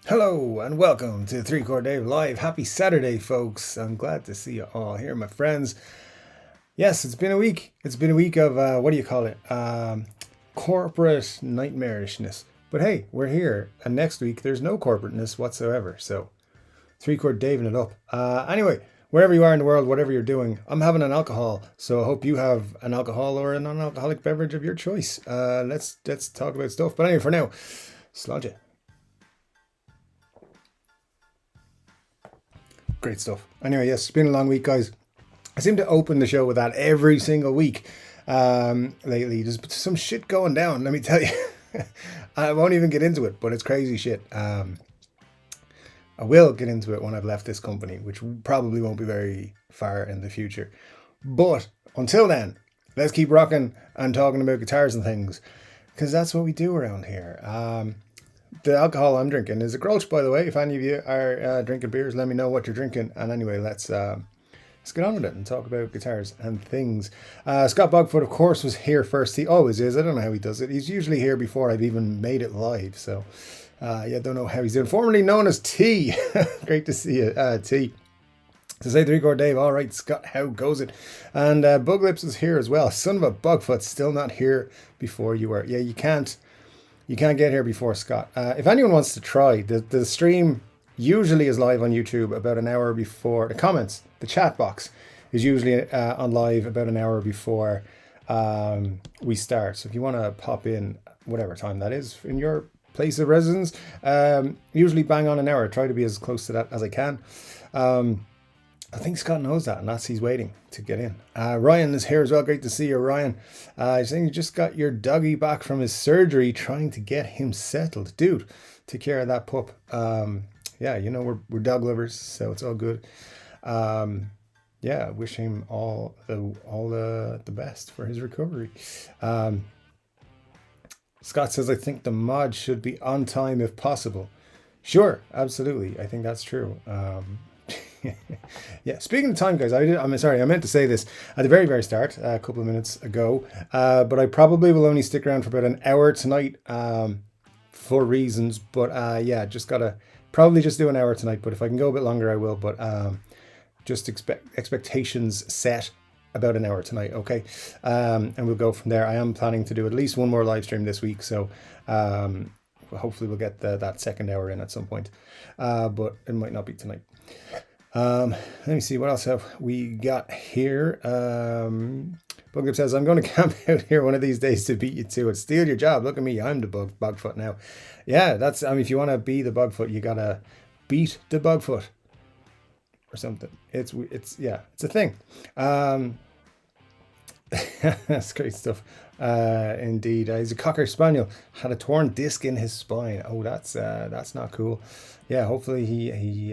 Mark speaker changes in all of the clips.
Speaker 1: Hello and welcome to Chord Dave Live. Happy Saturday, folks. I'm glad to see you all here, my friends. Yes, it's been a week. It's been a week of, what do you call it? Corporate nightmarishness. But hey, we're here. And next week, there's no corporateness whatsoever. So, Chord Daving it up. Anyway, wherever you are in the world, whatever you're doing, I'm having an alcohol. So I hope you have an alcohol or a non-alcoholic beverage of your choice. Let's talk about stuff. But anyway, for now, sludge it. Great stuff. Anyway, yes, it's been a long week, guys. I seem to open the show with that every single week lately. There's some shit going down, let me tell you. I won't even get into it, but it's crazy shit. I will get into it when I've left this company, which probably won't be very far in the future. But until then, let's keep rocking and talking about guitars and things, because that's what we do around here. The alcohol I'm drinking is a Grolsch, by the way. If any of you are drinking beers, let me know what you're drinking. And anyway, let's get on with it and talk about guitars and things. Scott Bogfoot, of course, was here first. He always is. I don't know how he does it. He's usually here before I've even made it live. So, yeah, don't know how he's doing. Formerly known as T. Great to see you, T. To say Chord Dave, all right, Scott, how goes it? And Buglips is here as well. Son of a Bugfoot, still not here before you were. Yeah, you can't get here before Scott. If anyone wants to try, the stream usually is live on YouTube about an hour before. The comments, the chat box is usually on live about an hour before we start. So if you want to pop in, whatever time that is in your place of residence, usually bang on an hour. Try to be as close to that as I can. I think Scott knows that, and he's waiting to get in. Ryan is here as well. Great to see you, Ryan. He's saying you just got your doggy back from his surgery, trying to get him settled. Dude, take care of that pup. Yeah, you know, we're dog lovers, so it's all good. Yeah, wish him all the best for his recovery. Scott says, I think the mod should be on time if possible. Sure, absolutely. I think that's true. Yeah, speaking of time, guys, I'm sorry, I meant to say this at the very, very start, a couple of minutes ago, but I probably will only stick around for about an hour tonight for reasons, but yeah, just gotta probably just do an hour tonight, but if I can go a bit longer, I will, but just expectations set about an hour tonight, okay? And we'll go from there. I am planning to do at least one more live stream this week, so hopefully we'll get that second hour in at some point, but it might not be tonight. Let me see, what else have we got here? Buggrip says, I'm going to camp out here one of these days to beat you to it. Steal your job. Look at me. I'm the Bugfoot now. Yeah, that's, I mean, if you want to be the Bugfoot, you got to beat the Bugfoot or something. It's yeah, it's a thing. That's great stuff. Indeed. He's a Cocker Spaniel. Had a torn disc in his spine. Oh, that's not cool. Yeah, hopefully he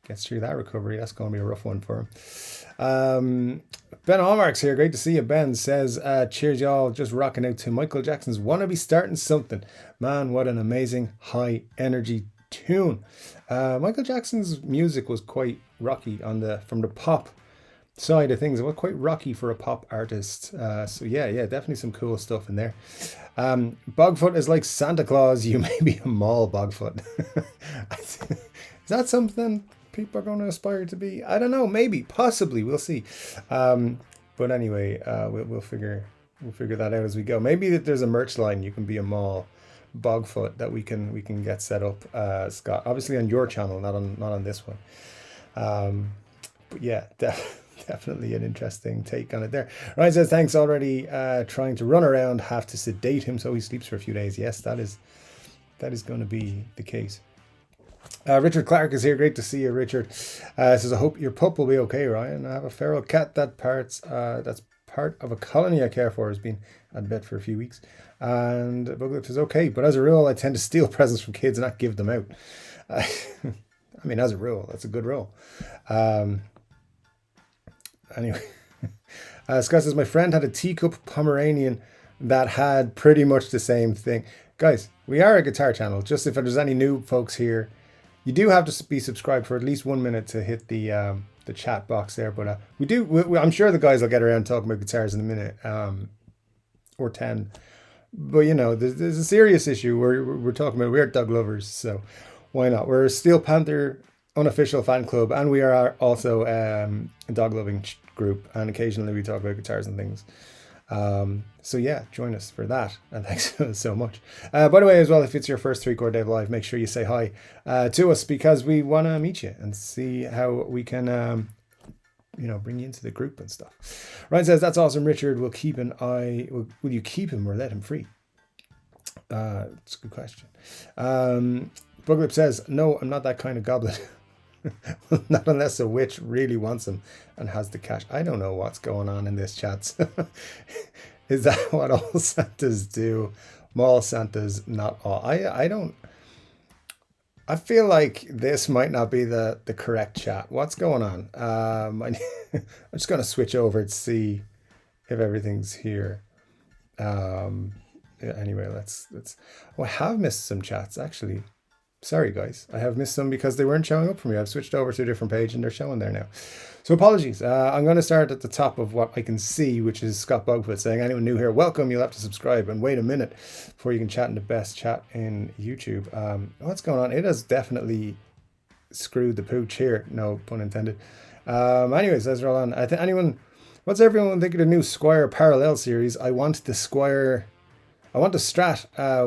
Speaker 1: gets through that recovery. That's going to be a rough one for him. Ben Allmark's here. Great to see you. Ben says, cheers, y'all. Just rocking out to Michael Jackson's Wanna Be Starting Something. Man, what an amazing high energy tune. Michael Jackson's music was quite rocky from the pop side of things. It was quite rocky for a pop artist. So yeah, definitely some cool stuff in there. Bogfoot is like Santa Claus. You may be a mall Bogfoot. Is that something people are going to aspire to be? I don't know. Maybe, possibly. We'll see. But anyway, we'll figure that out as we go. Maybe that there's a merch line. You can be a mall Bogfoot that we can get set up, Scott. Obviously on your channel, not on this one. But yeah, definitely an interesting take on it there. Ryan says, thanks, already trying to run around, have to sedate him so he sleeps for a few days. Yes, that is going to be the case. Richard Clark is here. Great to see you, Richard. Says, I hope your pup will be okay, Ryan. I have a feral cat that's part of a colony I care for, has been at bed for a few weeks. And Buglips is okay, but as a rule, I tend to steal presents from kids and not give them out. I mean, as a rule, that's a good rule. Anyway, Scott says, my friend had a teacup Pomeranian that had pretty much the same thing. Guys, we are a guitar channel. Just if there's any new folks here, you do have to be subscribed for at least 1 minute to hit the chat box there. But I'm sure the guys will get around talking about guitars in a minute or 10. But, you know, there's a serious issue we're talking about. We're dog lovers. So Why not? We're a Steel Panther unofficial fan club, and we are also a dog loving group, and occasionally we talk about guitars and things. So yeah, join us for that, and thanks so much. By the way, as well, if it's your first 3 Chord Dave live, make sure you say hi to us, because we want to meet you and see how we can bring you into the group and stuff. Ryan says, that's awesome, Richard. Will keep an eye. Will you keep him or let him free? It's a good question. Buglip says, no, I'm not that kind of goblet. Not unless a witch really wants him and has the cash. I don't know what's going on in this chat. Is that what all Santas do? Mall Santas, not all. I feel like this might not be the correct chat. What's going on? I'm just going to switch over to see if everything's here. Anyway, let's. Oh, I have missed some chats, actually. Sorry, guys. I have missed some because they weren't showing up for me. I've switched over to a different page and they're showing there now. So apologies. I'm going to start at the top of what I can see, which is Scott Bugfoot saying, anyone new here, welcome. You'll have to subscribe and wait a minute before you can chat in the best chat in YouTube. What's going on? It has definitely screwed the pooch here. No pun intended. Anyways, let's roll on. What's everyone think of the new Squire Parallel series? I want the Strat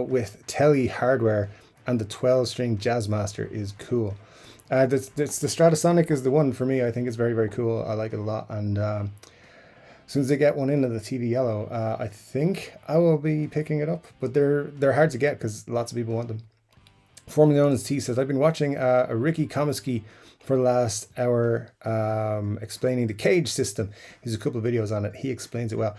Speaker 1: with Telly hardware, and the 12-string Jazzmaster is cool. The Stratosonic is the one for me. I think it's very, very cool. I like it a lot. And as soon as they get one into the TV Yellow, I think I will be picking it up. But they're hard to get because lots of people want them. Formerly known as T says, I've been watching a Ricky Komisky for the last hour explaining the cage system. There's a couple of videos on it. He explains it well.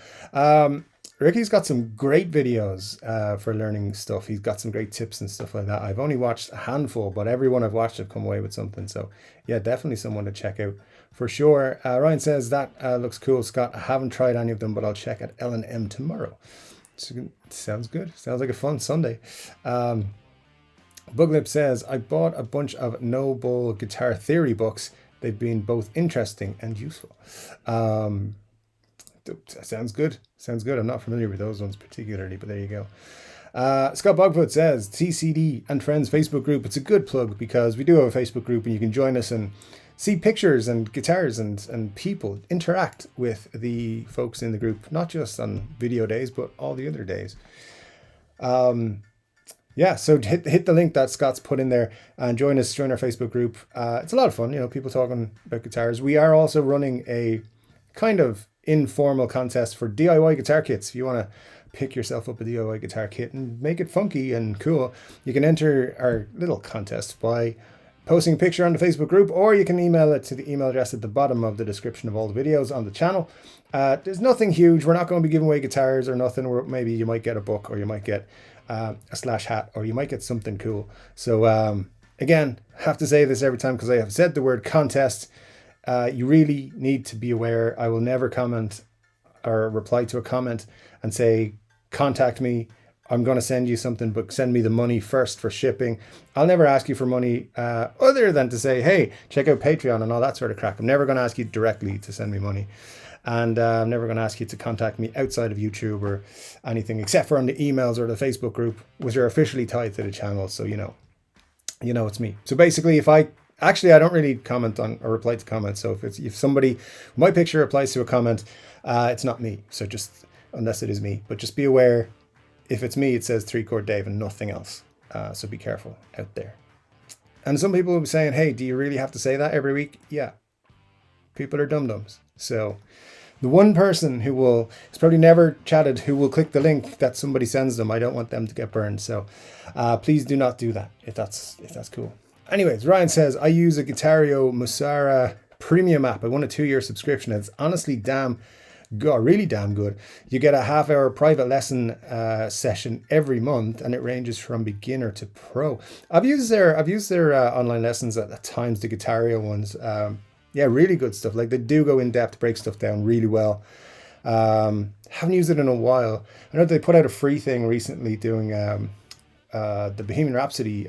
Speaker 1: Ricky's got some great videos for learning stuff. He's got some great tips and stuff like that. I've only watched a handful, but everyone I've watched have come away with something. So yeah, definitely someone to check out for sure. Ryan says, that looks cool, Scott. I haven't tried any of them, but I'll check at L&M tomorrow. Sounds good. Sounds like a fun Sunday. Buglip says, I bought a bunch of No Bull guitar theory books. They've been both interesting and useful. Sounds good. I'm not familiar with those ones particularly, but there you go. Scott Bogfoot says, TCD and Friends Facebook group. It's a good plug because we do have a Facebook group and you can join us and see pictures and guitars and people interact with the folks in the group, not just on video days, but all the other days. Yeah, so hit the link that Scott's put in there and join our Facebook group. It's a lot of fun, people talking about guitars. We are also running a kind of informal contest for DIY guitar kits. If you want to pick yourself up a DIY guitar kit and make it funky and cool, you can enter our little contest by posting a picture on the Facebook group, or you can email it to the email address at the bottom of the description of all the videos on the channel. There's nothing huge. We're not going to be giving away guitars or nothing. Or maybe you might get a book, or you might get a Slash hat, or you might get something cool. So again, have to say this every time because I have said the word contest. You really need to be aware. I will never comment or reply to a comment and say, contact me. I'm going to send you something, but send me the money first for shipping. I'll never ask you for money other than to say, hey, check out Patreon and all that sort of crap. I'm never going to ask you directly to send me money. And I'm never going to ask you to contact me outside of YouTube or anything, except for on the emails or the Facebook group, which are officially tied to the channel. So, you know it's me. So basically, I don't really comment on or reply to comments. So if somebody, my picture replies to a comment, it's not me. So just, unless it is me, but just be aware, if it's me, it says 3 Chord Dave and nothing else. So be careful out there. And some people will be saying, hey, do you really have to say that every week? Yeah. People are dum-dums. So the one person who has probably never chatted, who will click the link that somebody sends them, I don't want them to get burned. So please do not do that if that's cool. Anyways, Ryan says, I use a Guitario Musara premium app. I won a 2-year subscription. It's honestly really damn good. You get a half-hour private lesson session every month, and it ranges from beginner to pro. I've used their online lessons at times, the Guitario ones. Yeah, really good stuff. Like, they do go in depth, break stuff down really well. Haven't used it in a while. I know they put out a free thing recently doing the Bohemian Rhapsody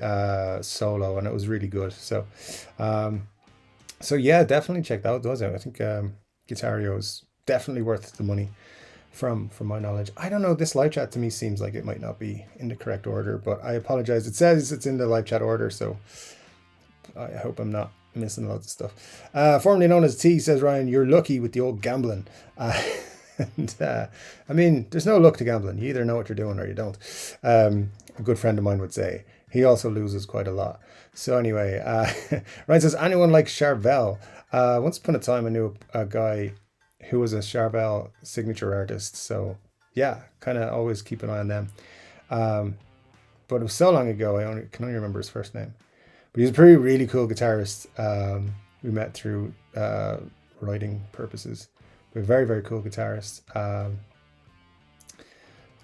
Speaker 1: solo, and it was really good. So yeah, definitely check those out. I think Guitario is definitely worth the money. from my knowledge. I don't know. This live chat to me seems like it might not be in the correct order, but I apologize. It says it's in the live chat order, so I hope I'm not missing lots of stuff. Formerly known as T, says Ryan, you're lucky with the old gambling. And I mean, there's no luck to gambling. You either know what you're doing or you don't. A good friend of mine would say. He also loses quite a lot. So anyway, Ryan says, anyone like Charvel? Once upon a time, I knew a guy who was a Charvel signature artist. So yeah, kind of always keep an eye on them. But it was so long ago, I can only remember his first name. But he was a pretty really cool guitarist. We met through writing purposes. But a very, very cool guitarist.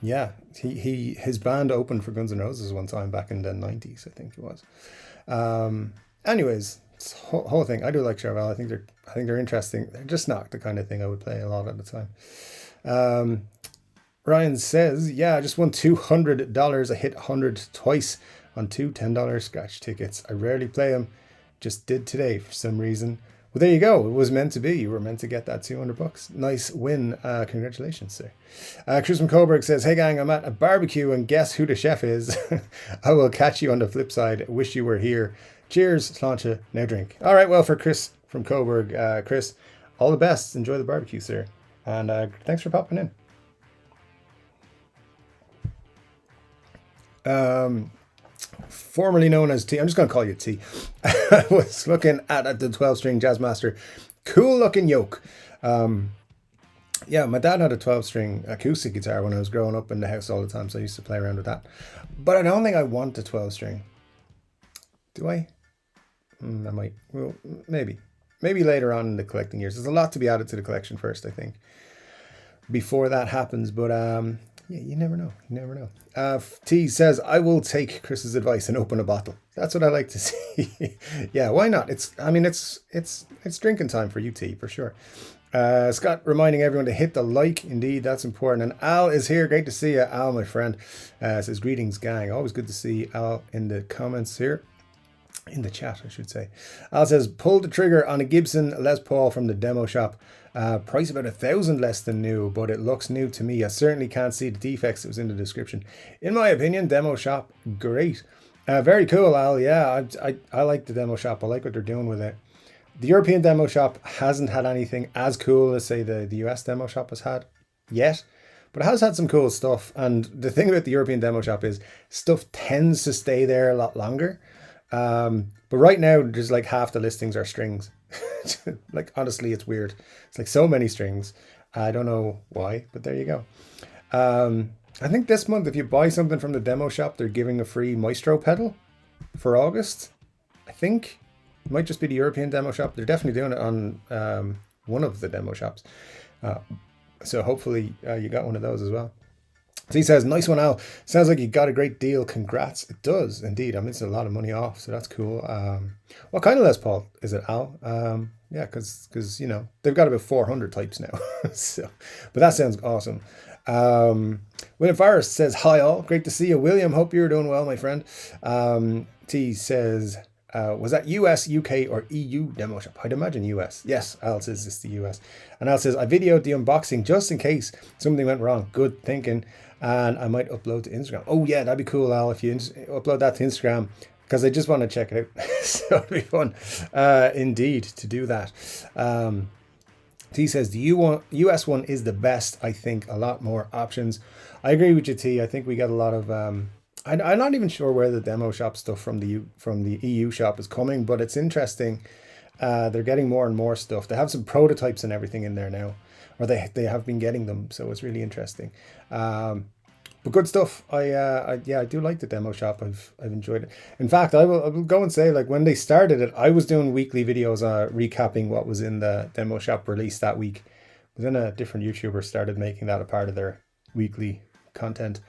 Speaker 1: Yeah, his band opened for Guns N' Roses one time back in the 90s, I think it was. Anyways, this whole thing, I do like Charvel. I think they're interesting. They're just not the kind of thing I would play a lot at the time. Ryan says, yeah, I just won $200. I hit 100 twice on two $10 scratch tickets. I rarely play them. Just did today for some reason. Well, there you go. It was meant to be. You were meant to get that $200. Nice win. Congratulations, sir. Chris from Coburg says, hey gang, I'm at a barbecue and guess who the chef is? I will catch you on the flip side. Wish you were here. Cheers, Sláinte, now drink. All right, well, for Chris from Coburg, Chris, all the best. Enjoy the barbecue, sir. And thanks for popping in. Formerly known as T, I'm just going to call you T. I was looking at the 12-string Jazzmaster. Cool looking yoke. Yeah, my dad had a 12-string acoustic guitar when I was growing up in the house all the time, so I used to play around with that. But I don't think I want a 12-string. Do I? I might. Well, maybe. Maybe later on in the collecting years. There's a lot to be added to the collection first, I think, before that happens. But yeah, you never know. You never know. T says, I will take Chris's advice and open a bottle. That's what I like to see. Yeah, why not? It's drinking time for you, T, for sure. Scott reminding everyone to hit the like. Indeed, that's important. And Al is here. Great to see you, Al, my friend. Says, greetings, gang. Always good to see Al in the comments here. In the chat, I should say. Al says, pulled the trigger on a Gibson Les Paul from the demo shop. Price about $1,000 less than new, but it looks new to me. I certainly can't see the defects. It was in the description. In my opinion, demo shop, great. Very cool, Al. Yeah, I like the demo shop. I like what they're doing with it. The European demo shop hasn't had anything as cool as, say, the US demo shop has had yet, but it has had some cool stuff. And the thing about the European demo shop is stuff tends to stay there a lot longer. But right now, just like half the listings are strings. Like, honestly, it's weird. It's like so many strings. I don't know why, but there you go. I think this month, if you buy something from the demo shop, they're giving a free Maestro pedal for August. I think it might just be the European demo shop. They're definitely doing it on one of the demo shops. So hopefully you got one of those as well. So he says, nice one, Al. Sounds like you got a great deal. Congrats. It does, indeed. I'm missing a lot of money off, so that's cool. What kind of Les Paul is it, Al? Yeah, because you know, they've got about 400 types now. So, but that sounds awesome. William Forrest says, hi, all. Great to see you. William, hope you're doing well, my friend. T says, was that US, UK, or EU demo shop? I'd imagine US. Yes, Al says it's the US. And Al says, I videoed the unboxing just in case something went wrong. Good thinking. And I might upload to Instagram. Oh yeah, that'd be cool, Al, if you upload that to Instagram, because I just want to check it out. So it'd be fun, indeed, to do that. T says, the US one is the best. I think a lot more options. I agree with you, T. I think we get a lot of... I'm not even sure where the demo shop stuff from the EU shop is coming, but it's interesting. They're getting more and more stuff. They have some prototypes and everything in there now, or they have been getting them, so it's really interesting. But good stuff. I do like the demo shop. I've enjoyed it. In fact, I will go and say, like, when they started it, I was doing weekly videos recapping what was in the demo shop release that week. But then a different YouTuber started making that a part of their weekly content.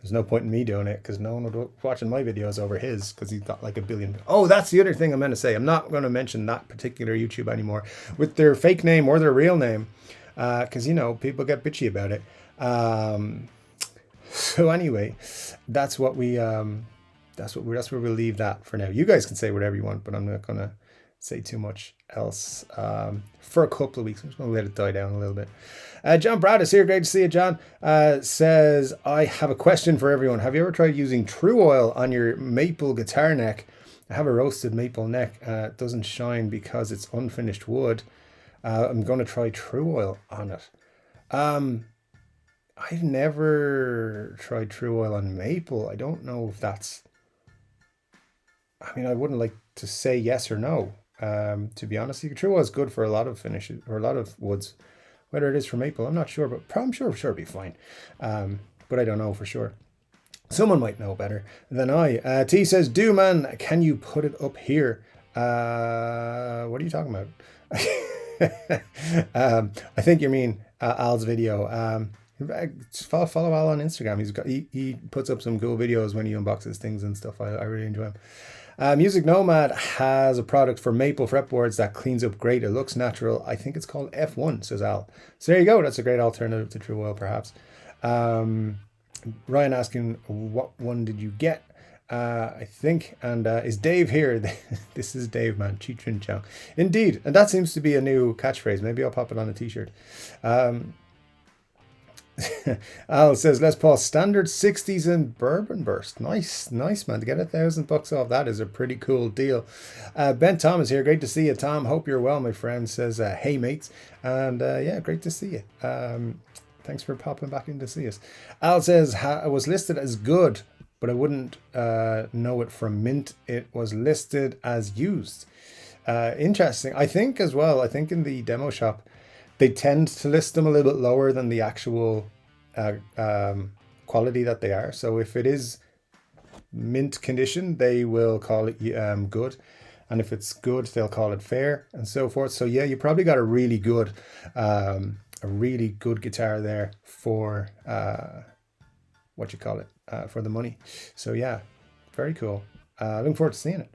Speaker 1: There's no point in me doing it because no one would be watching my videos over his, because he's got like 1 billion. Oh, that's the other thing I'm going to say. I'm not going to mention that particular YouTube anymore with their fake name or their real name, because, you know, people get bitchy about it. So anyway, that's where we'll leave that for now. You guys can say whatever you want, but I'm not going to say too much else for a couple of weeks. I'm just going to let it die down a little bit. John Brad is here. Great to see you, John. Says, I have a question for everyone. Have you ever tried using True Oil on your maple guitar neck? I have a roasted maple neck. It doesn't shine because it's unfinished wood. I'm going to try True Oil on it. I've never tried True Oil on maple. I don't know if that's... I mean, I wouldn't like to say yes or no. To be honest, True Oil is good for a lot of finishes or a lot of woods. Whether it is for maple, I'm not sure, but I'm sure it'll be fine. But I don't know for sure. Someone might know better than I. T says, "Do man, can you put it up here?" What are you talking about? I think you mean Al's video. Follow Al on Instagram. He puts up some cool videos when he unboxes things and stuff. I really enjoy him. Music Nomad has a product for maple fretboards that cleans up great. It looks natural. I think it's called F1, says Al. So there you go. That's a great alternative to True Oil, perhaps. Ryan asking, what one did you get? I think, and is Dave here? This is Dave, man. Cheech and Chong. Indeed, and that seems to be a new catchphrase. Maybe I'll pop it on a t-shirt. Al says, Les Paul, standard 60s and bourbon burst. Nice, man. To get $1,000 off that is a pretty cool deal. Ben Thomas here. Great to see you, Tom. Hope you're well, my friend. Says, hey, mates. And yeah, great to see you. Thanks for popping back in to see us. Al says, it was listed as good, but I wouldn't know it from mint. It was listed as used. Interesting. I think as well, in the demo shop, they tend to list them a little bit lower than the actual quality that they are. So if it is mint condition, they will call it good. And if it's good, they'll call it fair and so forth. So yeah, you probably got a really good guitar there for for the money. So yeah, very cool. Looking forward to seeing it.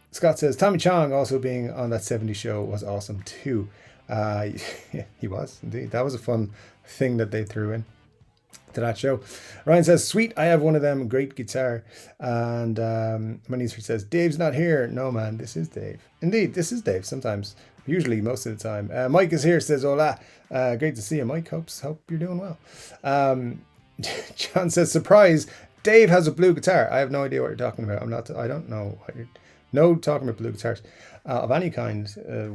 Speaker 1: Scott says, Tommy Chong also being on that 70s show was awesome too. Yeah, he was indeed. That was a fun thing that they threw in to that show. Ryan says, sweet, I have one of them, great guitar. And Manisha says, Dave's not here. No, man, this is Dave. Indeed, this is Dave sometimes. Usually, most of the time. Mike is here, says, hola. Great to see you, Mike. Hope you're doing well. John says, surprise, Dave has a blue guitar. I have no idea what you're talking about. I don't know what you're... No talking about blue guitars of any kind.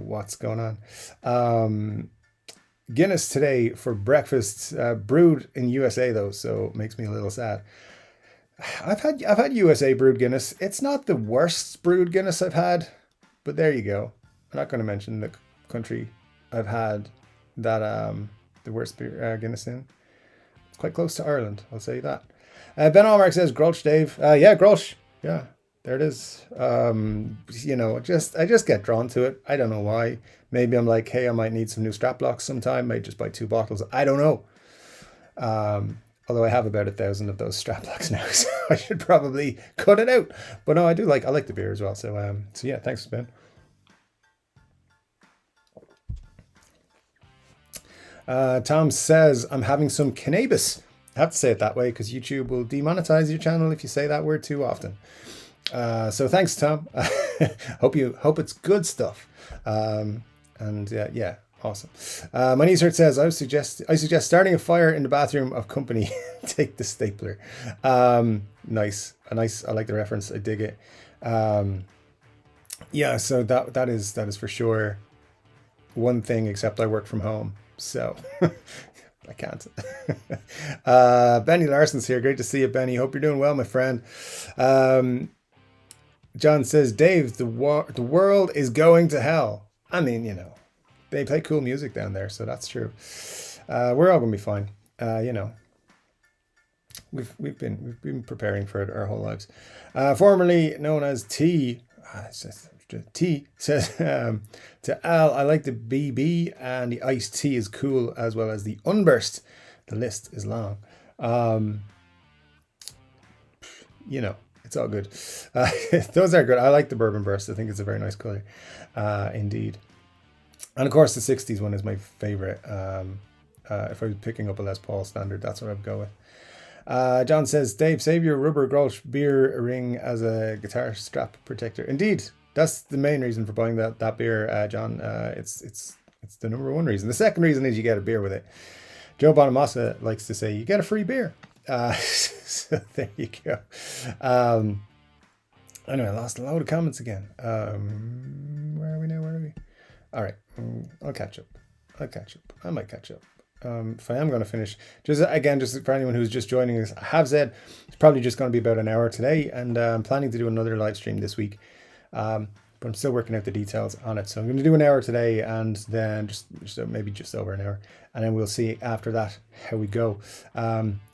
Speaker 1: What's going on? Guinness today for breakfast, brewed in USA though, so it makes me a little sad. I've had USA brewed Guinness. It's not the worst brewed Guinness I've had, but there you go. I'm not going to mention the country I've had that the worst Guinness in. It's quite close to Ireland, I'll say that. Ben Allmark says, Grulch Dave. Yeah, Grulch. Yeah. There it is. I just get drawn to it. I don't know why. Maybe I'm like, hey, I might need some new strap locks sometime. Might just buy 2 bottles. I don't know. Although I have about 1,000 of those strap locks now, so I should probably cut it out. But no, I like the beer as well. So yeah, thanks, Ben. Tom says, I'm having some cannabis. I have to say it that way because YouTube will demonetize your channel if you say that word too often. So thanks, Tom. Hope it's good stuff. And yeah, awesome. Manisha says, I suggest starting a fire in the bathroom of company. Take the stapler. Nice. I like the reference. I dig it. Yeah, so that is for sure one thing, except I work from home, so I can't. Benny Larson's here. Great to see you, Benny. Hope you're doing well, my friend. John says, Dave, the world is going to hell. I mean, they play cool music down there, so that's true. We're all gonna be fine. We've been preparing for it our whole lives. Formerly known as T. T says to Al, I like the BB and the iced tea is cool, as well as the Unburst. The list is long. It's all good. Those are good. I like the Bourbon Burst. I think it's a very nice color, indeed. And of course, the 60s one is my favorite. If I was picking up a Les Paul standard, that's what I'd go with. John says, Dave, save your rubber Grolsch beer ring as a guitar strap protector. Indeed, That's the main reason for buying that beer, John. It's the number one reason. The second reason is you get a beer with it. Joe Bonamassa likes to say you get a free beer. So there you go. Anyway, I lost a load of comments again. Where are we now? Where are we? All right, I'll catch up. I might catch up. If I am going to finish, just for anyone who's just joining us, I have said it's probably just going to be about an hour today, and I'm planning to do another live stream this week. But I'm still working out the details on it. So I'm going to do an hour today, and then maybe just over an hour, and then we'll see after that how we go.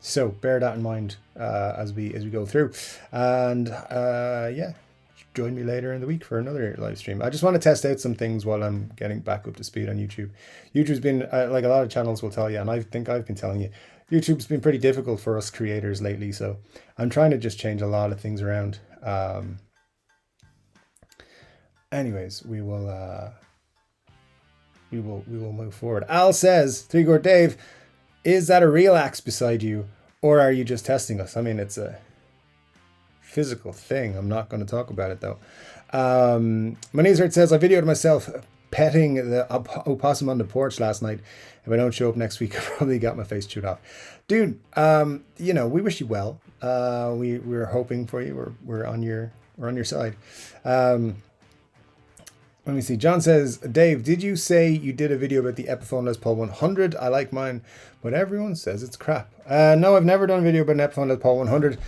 Speaker 1: So bear that in mind as we go through, and yeah, join me later in the week for another live stream. I just want to test out some things while I'm getting back up to speed on YouTube. YouTube's been like a lot of channels will tell you, and I think I've been telling you, YouTube's been pretty difficult for us creators lately. So I'm trying to just change a lot of things around. Anyways, we will move forward. Al says, Chord Dave, is that a real axe beside you, or are you just testing us? I mean, it's a physical thing. I'm not going to talk about it though. Manizard says, I videoed myself petting the opossum on the porch last night. If I don't show up next week, I probably got my face chewed off. Dude, we wish you well. We're hoping for you. We're on your side. Let me see. John says, Dave, did you say you did a video about the Epiphone Les Paul 100? I like mine, but everyone says it's crap. No, I've never done a video about an Epiphone Les Paul 100.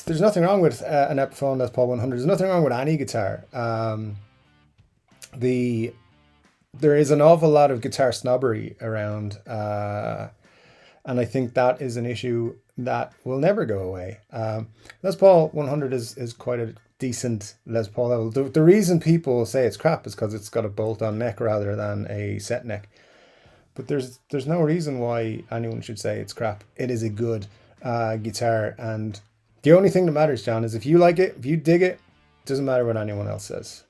Speaker 1: There's nothing wrong with an Epiphone Les Paul 100. There's nothing wrong with any guitar. There is an awful lot of guitar snobbery around, and I think that is an issue that will never go away. Les Paul 100 is quite a decent Les Paul level. The reason people say it's crap is because it's got a bolt-on neck rather than a set neck. But there's no reason why anyone should say it's crap. It is a good guitar, and the only thing that matters, John, is if you like it, if you dig it, it doesn't matter what anyone else says.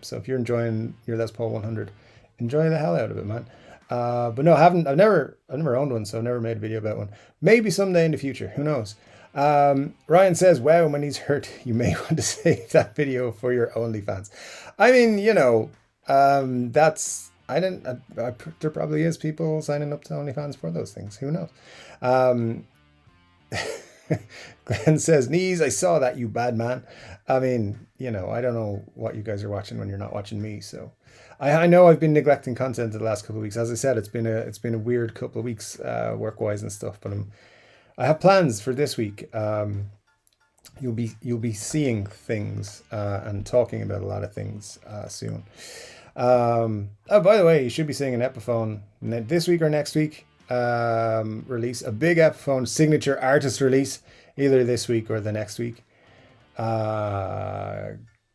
Speaker 1: So if you're enjoying your Les Paul 100, enjoy the hell out of it, man. But no, I've never owned one, so I've never made a video about one. Maybe someday in the future, who knows? Ryan says, wow, my knees hurt. You may want to save that video for your OnlyFans. I mean, there probably is people signing up to OnlyFans for those things. Who knows? Glenn says, knees, I saw that, you bad man. I mean, I don't know what you guys are watching when you're not watching me. So I know I've been neglecting content the last couple of weeks. As I said, it's been a weird couple of weeks work-wise and stuff, but I have plans for this week. You'll be seeing things and talking about a lot of things soon. Oh, by the way, you should be seeing an Epiphone this week or next week. Release a big Epiphone signature artist release either this week or the next week.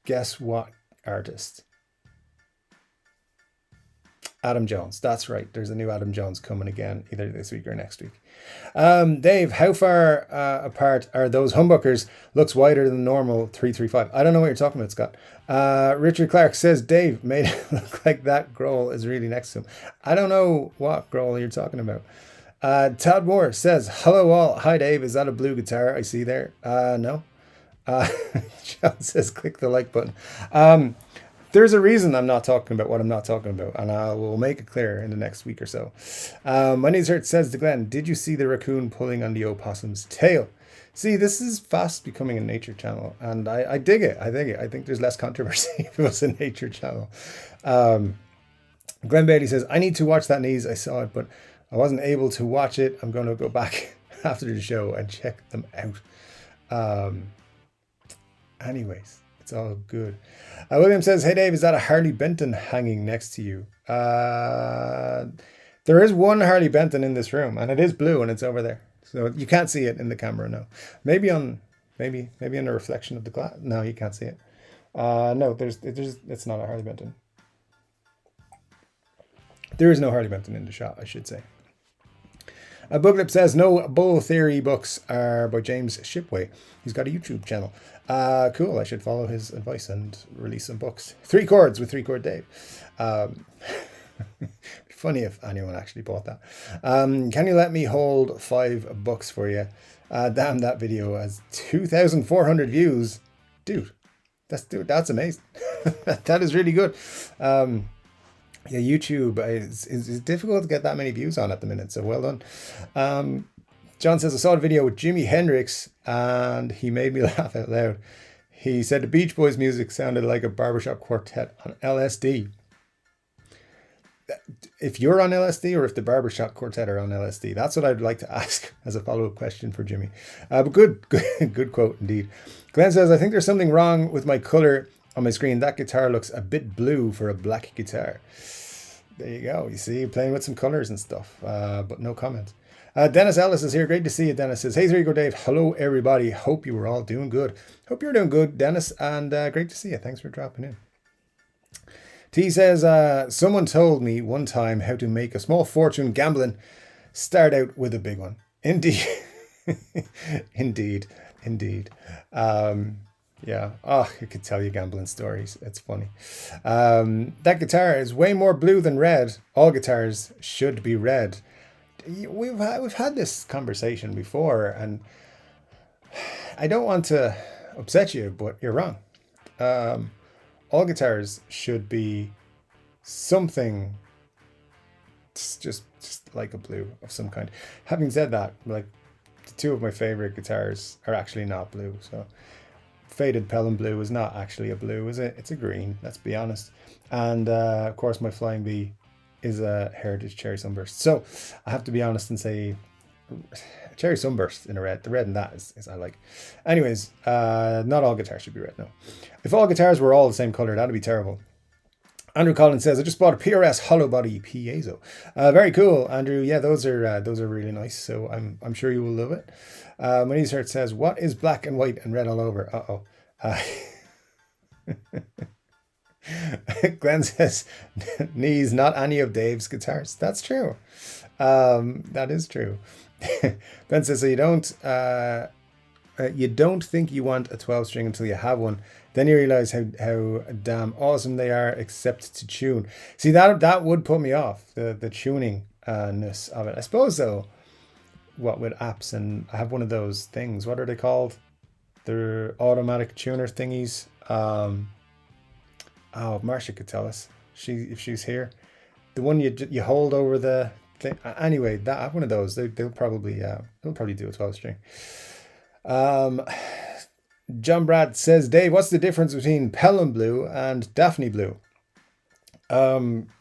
Speaker 1: Guess what artist? Adam Jones. That's right. There's a new Adam Jones coming again, either this week or next week. Dave, how far apart are those humbuckers? Looks wider than normal 335. I don't know what you're talking about, Scott. Richard Clark says, Dave made it look like that Grohl is really next to him. I don't know what Grohl you're talking about. Todd Moore says, hello all. Hi, Dave. Is that a blue guitar I see there? No. John says, click the like button. There's a reason I'm not talking about what I'm not talking about, and I will make it clear in the next week or so. My knees hurt says to Glenn, did you see the raccoon pulling on the opossum's tail? See, this is fast becoming a nature channel, and I dig it. I think there's less controversy if it was a nature channel. Glenn Bailey says, I need to watch that knees. I saw it, but I wasn't able to watch it. I'm going to go back after the show and check them out. Anyways. It's all good. William says, hey, Dave, is that a Harley Benton hanging next to you? There is one Harley Benton in this room, and it is blue, and it's over there. So you can't see it in the camera, no. Maybe in the reflection of the glass. No, you can't see it. No, it's not a Harley Benton. There is no Harley Benton in the shot, I should say. Booklip says, no Bull Theory books are by James Shipway. He's got a YouTube channel. Cool, I should follow his advice and release some books. 3 Chords with Chord Dave. Funny if anyone actually bought that. Can you let me hold 5 books for you? Damn, that video has 2,400 views. Dude, That's amazing. That is really good. Yeah, YouTube is difficult to get that many views on at the minute, so well done. John says, I saw the video with Jimi Hendrix and he made me laugh out loud. He said the Beach Boys music sounded like a barbershop quartet on LSD. If you're on LSD or if the barbershop quartet are on LSD, that's what I'd like to ask as a follow-up question for Jimmy. But good quote indeed. Glenn says, I think there's something wrong with my color on my screen. That guitar looks a bit blue for a black guitar. There you go. You see, playing with some colors and stuff, but no comment. Dennis Ellis is here. Great to see you. Dennis says, hey, Chord Dave. Hello, everybody. Hope you were all doing good. Hope you're doing good, Dennis, and great to see you. Thanks for dropping in. T says, someone told me one time how to make a small fortune gambling. Start out with a big one. Indeed. Indeed. Yeah. Oh, I could tell you gambling stories. It's funny. That guitar is way more blue than red. All guitars should be red. We've had this conversation before, and I don't want to upset you, but you're wrong. All guitars should be something just like a blue of some kind. Having said that, like, two of my favorite guitars are actually not blue. So Faded Pelham Blue is not actually a blue, is it? It's a green, let's be honest. And of course my Flying V is a Heritage Cherry Sunburst. So I have to be honest and say Cherry Sunburst in a red. The red in that is I like. Anyways, not all guitars should be red, no. If all guitars were all the same color, that'd be terrible. Andrew Collins says, I just bought a PRS hollow body piezo. Very cool, Andrew. Yeah, those are really nice. So I'm sure you will love it. Manise says, what is black and white and red all over? Glenn says, knees, not any of Dave's guitars. That's true. That is true. Ben says, so you don't think you want a 12 string until you have one. Then you realize how damn awesome they are, except to tune. See, that would put me off, the tuning-ness of it. I suppose, though, what with apps, and I have one of those things. What are they called? They're automatic tuner thingies. Marcia could tell us if she's here. The one you hold over the thing. Anyway, I have one of those. They'll probably do a 12 string. John Brad says, Dave, what's the difference between Pelham Blue and Daphne Blue?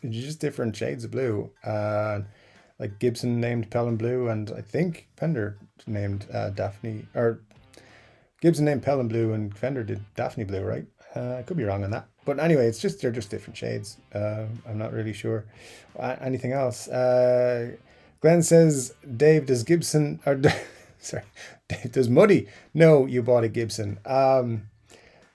Speaker 1: Just different shades of blue. Like Gibson named Pelham Blue, and I think Fender named Daphne, or Gibson named Pelham Blue and Fender did Daphne Blue, right? I could be wrong on that. But anyway, they're just different shades. I'm not really sure. Anything else? Glenn says, Dave, does Gibson, or sorry, Dave, does Muddy know you bought a Gibson?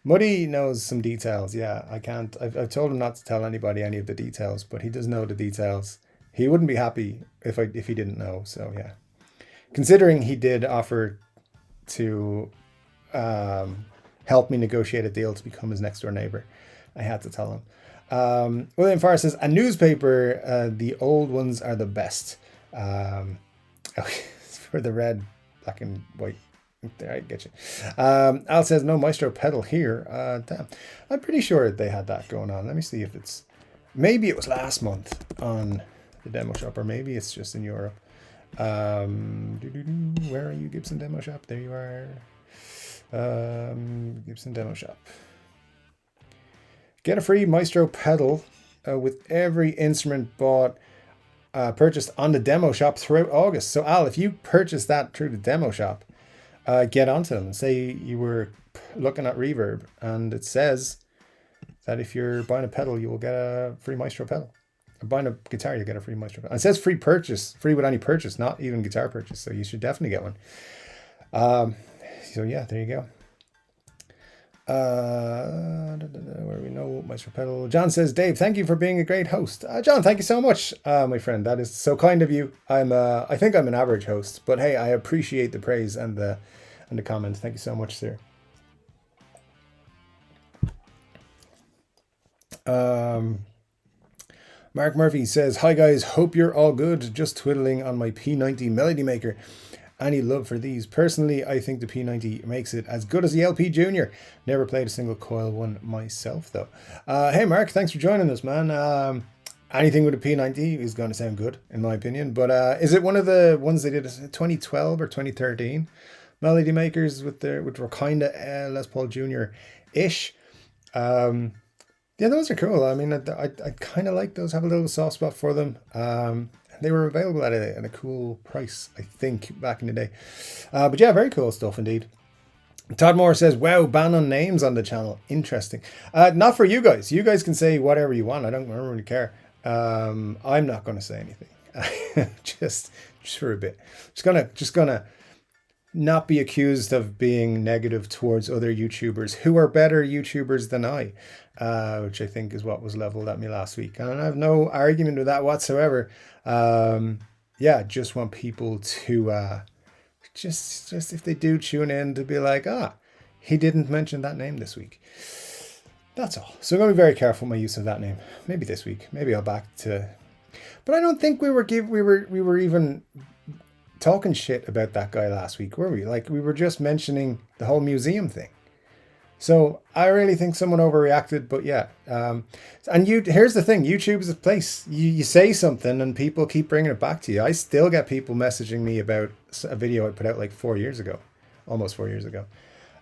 Speaker 1: Muddy knows some details. Yeah, I can't. I've told him not to tell anybody any of the details, but he does know the details. He wouldn't be happy if he didn't know. So yeah, considering he did offer to help me negotiate a deal to become his next door neighbor, I had to tell him. William Farr says, a newspaper, the old ones are the best. For the red, black and white. There, I get you. Al says, no Maestro pedal here. Damn. I'm pretty sure they had that going on. Let me see if maybe it was last month on the demo shop, or maybe it's just in Europe. Where are you, Gibson Demo Shop? There you are. Gibson Demo Shop. Get a free Maestro pedal with every instrument purchased on the demo shop throughout August. So Al, if you purchased that through the demo shop, get onto them and say you were looking at Reverb, and it says that if you're buying a pedal, you will get a free Maestro pedal. Or buying a guitar, you get a free Maestro pedal. And it says free with any purchase, not even guitar purchase. So you should definitely get one. So yeah, there you go. Where we know Maestro pedal. John says, Dave, thank you for being a great host. John, thank you so much, my friend. That is so kind of you. I think I'm an average host, but hey, I appreciate the praise and the comment. Thank you so much, sir. Mark Murphy says, hi guys, hope you're all good. Just twiddling on my P90 Melody Maker. Any love for these? Personally, I think the P90 makes it as good as the LP Junior. Never played a single coil one myself, though. Hey, Mark, thanks for joining us, man. Anything with a P90 is going to sound good, in my opinion. But is it one of the ones they did 2012 or 2013? Melody Makers which were kind of Les Paul Jr.-ish. Yeah, those are cool. I mean, I kind of like those. Have a little soft spot for them. They were available at a cool price, I think, back in the day. But yeah, very cool stuff indeed. Todd Moore says, wow, ban on names on the channel. Interesting. Not for you guys. You guys can say whatever you want. I don't really care. I'm not going to say anything. just for a bit. Just gonna not be accused of being negative towards other YouTubers who are better YouTubers than I, which I think is what was leveled at me last week. And I have no argument with that whatsoever. Yeah, just want people to just if they do tune in to be like, he didn't mention that name this week. That's all. So I'm going to be very careful with my use of that name. Maybe this week. Maybe I'll back to... But I don't think we were even talking shit about that guy last week, were we? Like, we were just mentioning the whole museum thing. So I really think someone overreacted, but yeah. And here's the thing, YouTube is a place. You say something and people keep bringing it back to you. I still get people messaging me about a video I put out like 4 years ago, almost 4 years ago.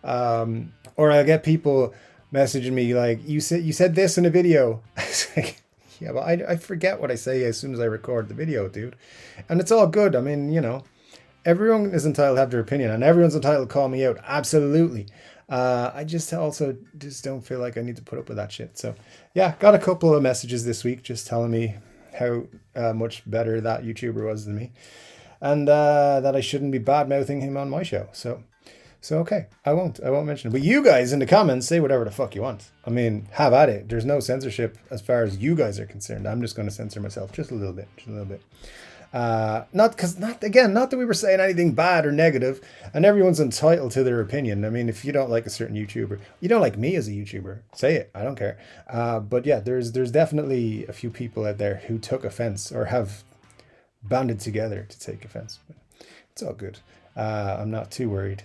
Speaker 1: Or I get people messaging me like, you said this in a video. I was like, yeah, but I forget what I say as soon as I record the video, dude. And it's all good. I mean, you know, everyone is entitled to have their opinion and everyone's entitled to call me out. Absolutely. I just don't feel like I need to put up with that shit. So yeah, got a couple of messages this week just telling me how much better that YouTuber was than me. And that I shouldn't be bad-mouthing him on my show. So okay, I won't mention it. But you guys in the comments, say whatever the fuck you want. I mean, have at it. There's no censorship as far as you guys are concerned. I'm just going to censor myself just a little bit. Not that we were saying anything bad or negative, and everyone's entitled to their opinion. I mean, if you don't like a certain YouTuber, you don't like me as a YouTuber, say it. I don't care. But yeah, there's definitely a few people out there who took offense or have banded together to take offense. But it's all good. I'm not too worried.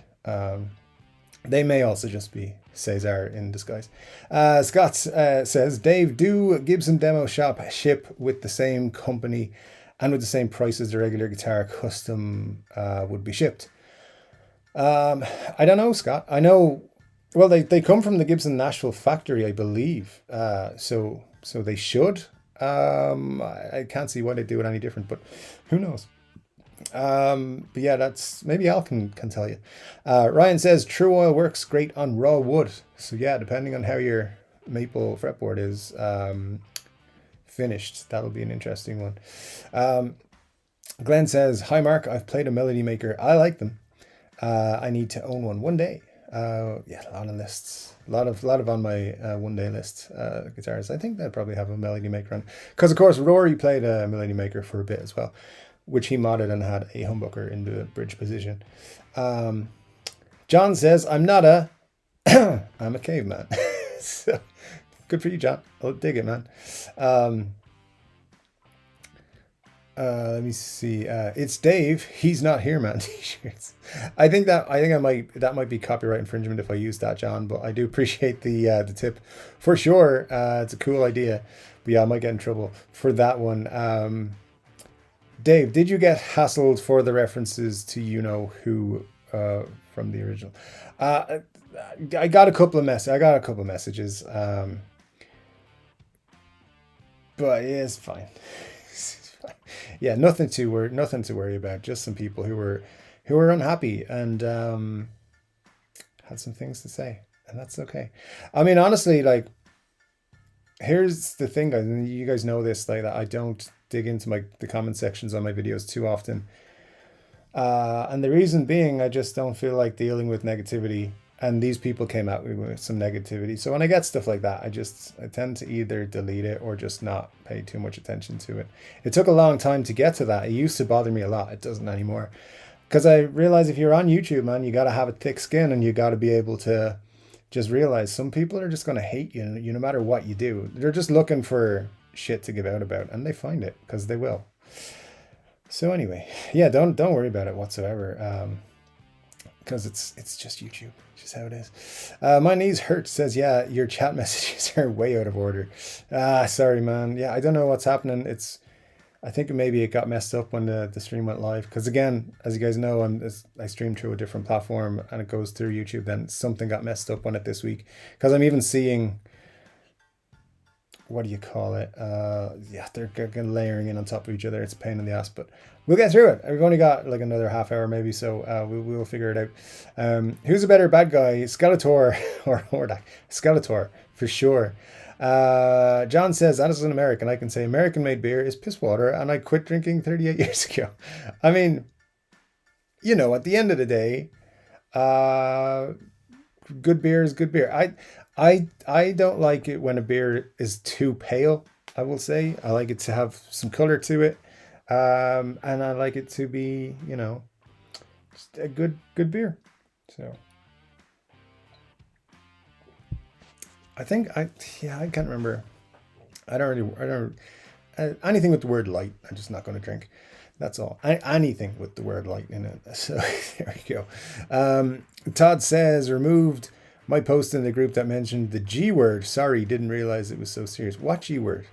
Speaker 1: They may also just be Cesar in disguise. Scott says, Dave, do Gibson demo shop ship with the same company and with the same price as the regular guitar custom would be shipped? I don't know, Scott. I know, well, they come from the Gibson Nashville factory, I believe. So they should. I can't see why they do it any different, but who knows? But yeah, that's, maybe Al can tell you. Ryan says True Oil works great on raw wood. So yeah, depending on how your maple fretboard is finished, that'll be an interesting one. Glenn says, hi Mark, I've played a Melody Maker. I like them. I need to own one day. Yeah, a lot of lists, a lot of on my one day list guitars. I think they'll probably have a Melody Maker on, because of course Rory played a Melody Maker for a bit as well, which he modded and had a humbucker in the bridge position. John says, I'm not a I'm a caveman. So good for you, John. I'll dig it, man. Let me see. It's Dave. He's not here, man. T-shirts. I think that might be copyright infringement if I use that, John. But I do appreciate the tip for sure. It's a cool idea. But yeah, I might get in trouble for that one. Dave, did you get hassled for the references to you know who from the original? I got a couple of messages. But yeah, it's fine. Yeah, nothing to worry about. Just some people who were unhappy and had some things to say, and that's okay. I mean, honestly, like, here's the thing, guys, and you guys know this, like, that I don't dig into the comment sections on my videos too often. And the reason being, I just don't feel like dealing with negativity. And these people came at me with some negativity. So when I get stuff like that, I tend to either delete it or just not pay too much attention to it. It took a long time to get to that. It used to bother me a lot. It doesn't anymore. Because I realize if you're on YouTube, man, you got to have a thick skin and you got to be able to just realize some people are just going to hate you, no matter what you do. They're just looking for shit to give out about, and they find it, because they will. So anyway, yeah, don't worry about it whatsoever. Because it's just YouTube, it's just how it is. My knees hurt says, yeah, your chat messages are way out of order. Sorry, man. Yeah, I don't know what's happening. I think maybe it got messed up when the stream went live. Because again, as you guys know, I stream through a different platform and it goes through YouTube. Then something got messed up on it this week. Because I'm even seeing, what do you call it? Yeah, they're layering in on top of each other. It's a pain in the ass, but we'll get through it. We've only got like another half hour maybe, so we'll figure it out. Who's a better bad guy, Skeletor or Hordak? Skeletor, for sure. John says, as an American, I can say American-made beer is piss water, and I quit drinking 38 years ago. I mean, at the end of the day, good beer is good beer. I don't like it when a beer is too pale, I will say. I like it to have some color to it. And I like it to be, just a good beer. So I can't remember. Anything with the word light, I'm just not going to drink. That's all. Anything with the word light in it. So there you go. Todd says, removed my post in the group that mentioned the G word. Sorry, didn't realize it was so serious. What G word?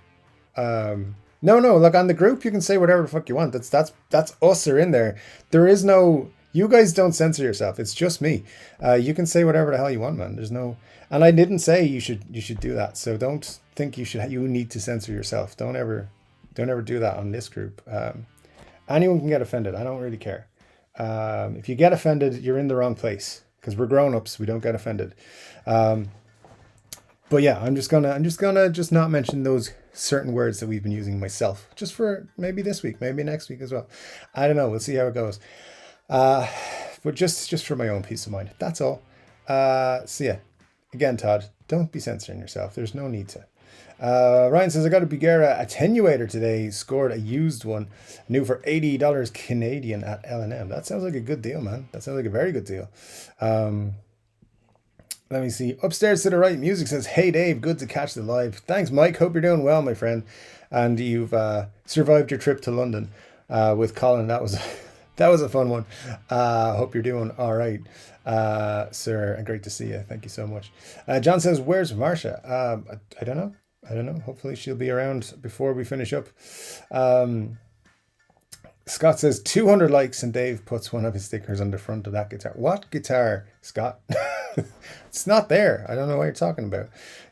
Speaker 1: No, look, on the group you can say whatever the fuck you want. That's us are in there. There is no, you guys don't censor yourself. It's just me. You can say whatever the hell you want, man. There's no, and I didn't say you should do that. So don't think you need to censor yourself. Don't ever do that on this group. Anyone can get offended. I don't really care. If you get offended, you're in the wrong place, because we're grown-ups. We don't get offended. But yeah, I'm just gonna not mention those certain words that we've been using myself, just for maybe this week, maybe next week as well. I don't know. We'll see how it goes. But just for my own peace of mind. That's all. So yeah, again, Todd, don't be censoring yourself. There's no need to. Ryan says, I got a Bugera attenuator today, scored a used one, new for $80 Canadian at L&M. That sounds like a good deal, man. That sounds like a very good deal. Let me see. Upstairs to the right, music says, hey Dave, good to catch the live. Thanks, Mike. Hope you're doing well, my friend. And you've survived your trip to London with Colin. That was a fun one. Hope you're doing all right, sir. And great to see you. Thank you so much. John says, where's Marsha? I don't know. Hopefully she'll be around before we finish up. Scott says 200 likes and Dave puts one of his stickers on the front of that guitar. What guitar, Scott? It's not there. I don't know what you're talking about.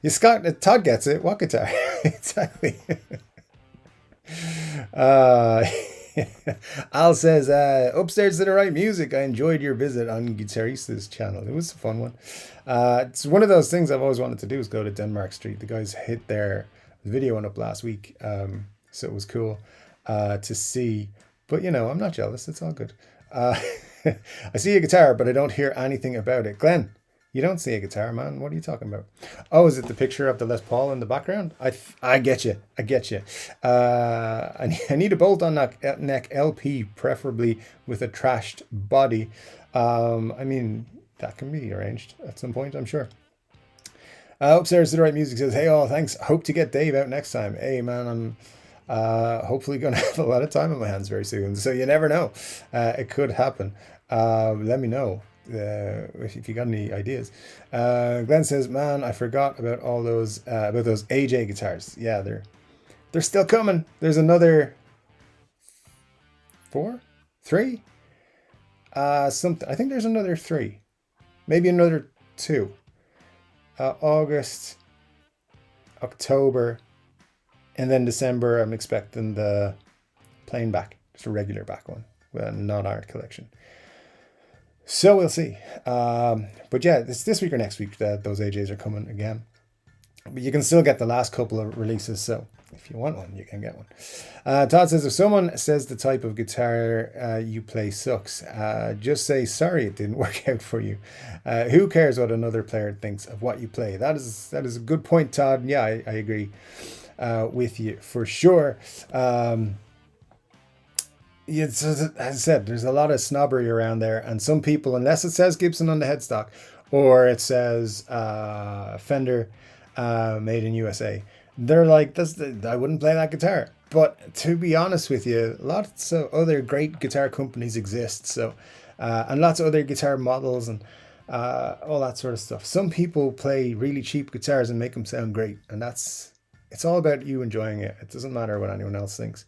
Speaker 1: Scott, Todd gets it. What guitar? Exactly. Al says, upstairs to the right, music. I enjoyed your visit on Guitarista's channel. It was a fun one. It's one of those things I've always wanted to do, is go to Denmark Street. The guys hit their video went up last week. So it was cool to see. But, I'm not jealous. It's all good. I see a guitar, but I don't hear anything about it. Glenn, you don't see a guitar, man. What are you talking about? Oh, is it the picture of the Les Paul in the background? I get you. I need a bolt-on neck LP, preferably with a trashed body. I mean, that can be arranged at some point, I'm sure. Upstairs to the right, music says, hey all, thanks. Hope to get Dave out next time. Hey man, I'm hopefully gonna have a lot of time on my hands very soon, so you never know. It could happen. Let me know if you got any ideas. Glenn says, man, I forgot about all those AJ guitars. Yeah, they're still coming. There's another 3 something. I think there's another 3, maybe another 2. August, October, and then December, I'm expecting the plain back, just a regular back one, with a non-art collection. So we'll see. But yeah, it's this week or next week that those AJs are coming again. But you can still get the last couple of releases, so if you want one, you can get one. Todd says, if someone says the type of guitar you play sucks, just say, sorry, it didn't work out for you. Who cares what another player thinks of what you play? That is a good point, Todd. Yeah, I agree with you for sure. It's, as I said, there's a lot of snobbery around there, and some people, unless it says Gibson on the headstock or it says Fender made in USA, they're like, I wouldn't play that guitar. But to be honest with you, lots of other great guitar companies exist. So, and lots of other guitar models and all that sort of stuff. Some people play really cheap guitars and make them sound great, and it's all about you enjoying it. It doesn't matter what anyone else thinks.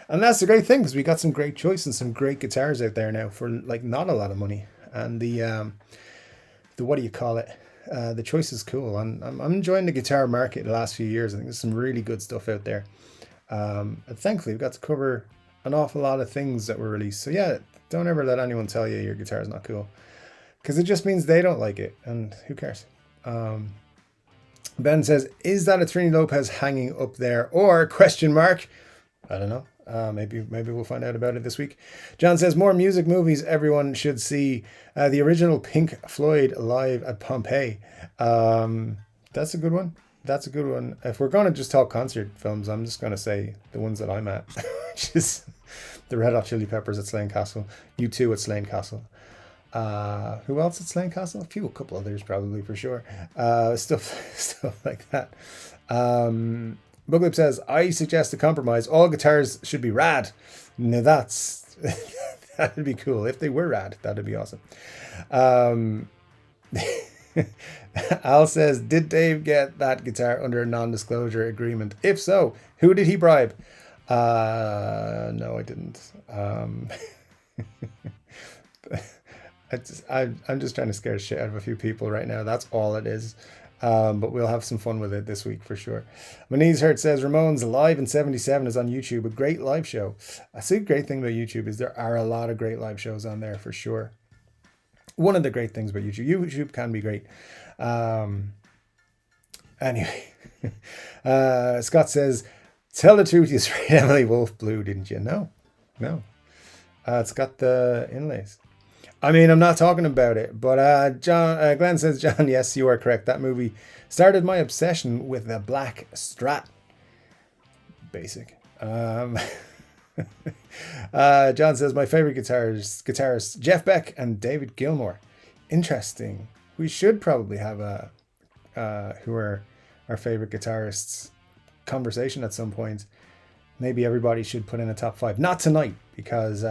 Speaker 1: And that's the great thing, because we got some great choice and some great guitars out there now for like not a lot of money. And the what do you call it? The choice is cool. And I'm enjoying the guitar market the last few years. I think there's some really good stuff out there. And thankfully, we've got to cover an awful lot of things that were released. So yeah, don't ever let anyone tell you your guitar is not cool, because it just means they don't like it, and who cares? Ben says, "Is that a Trini Lopez hanging up there, or question mark?" I don't know. Maybe we'll find out about it this week. John says, "More music movies everyone should see. The original Pink Floyd live at Pompeii." That's a good one. That's a good one. If we're going to just talk concert films, I'm just going to say the ones that I'm at, which is the Red Hot Chili Peppers at Slane Castle, U2 at Slane Castle. Who else at Slane Castle? A couple others probably for sure. Stuff like that. Buglip says, "I suggest a compromise. All guitars should be rad." Now that'd be cool. If they were rad, that'd be awesome. Al says, "Did Dave get that guitar under a non-disclosure agreement? If so, who did he bribe?" No, I didn't. I'm just trying to scare shit out of a few people right now. That's all it is. But we'll have some fun with it this week for sure. My Knees Hurt says, "Ramones Live in 77 is on YouTube. A great live show." I see, the great thing about YouTube is there are a lot of great live shows on there for sure. One of the great things about YouTube can be great. Anyway, Scott says, "Tell the truth, you sprayed Emily Wolf blue, didn't you?" No. It's got the inlays. I mean, I'm not talking about it, but Glenn says, "John, yes, you are correct. That movie started my obsession with the black Strat." Basic. John says, "My favorite guitarists, Jeff Beck and David Gilmour." Interesting. We should probably have a who are our favorite guitarists conversation at some point. Maybe everybody should put in a top 5. Not tonight, because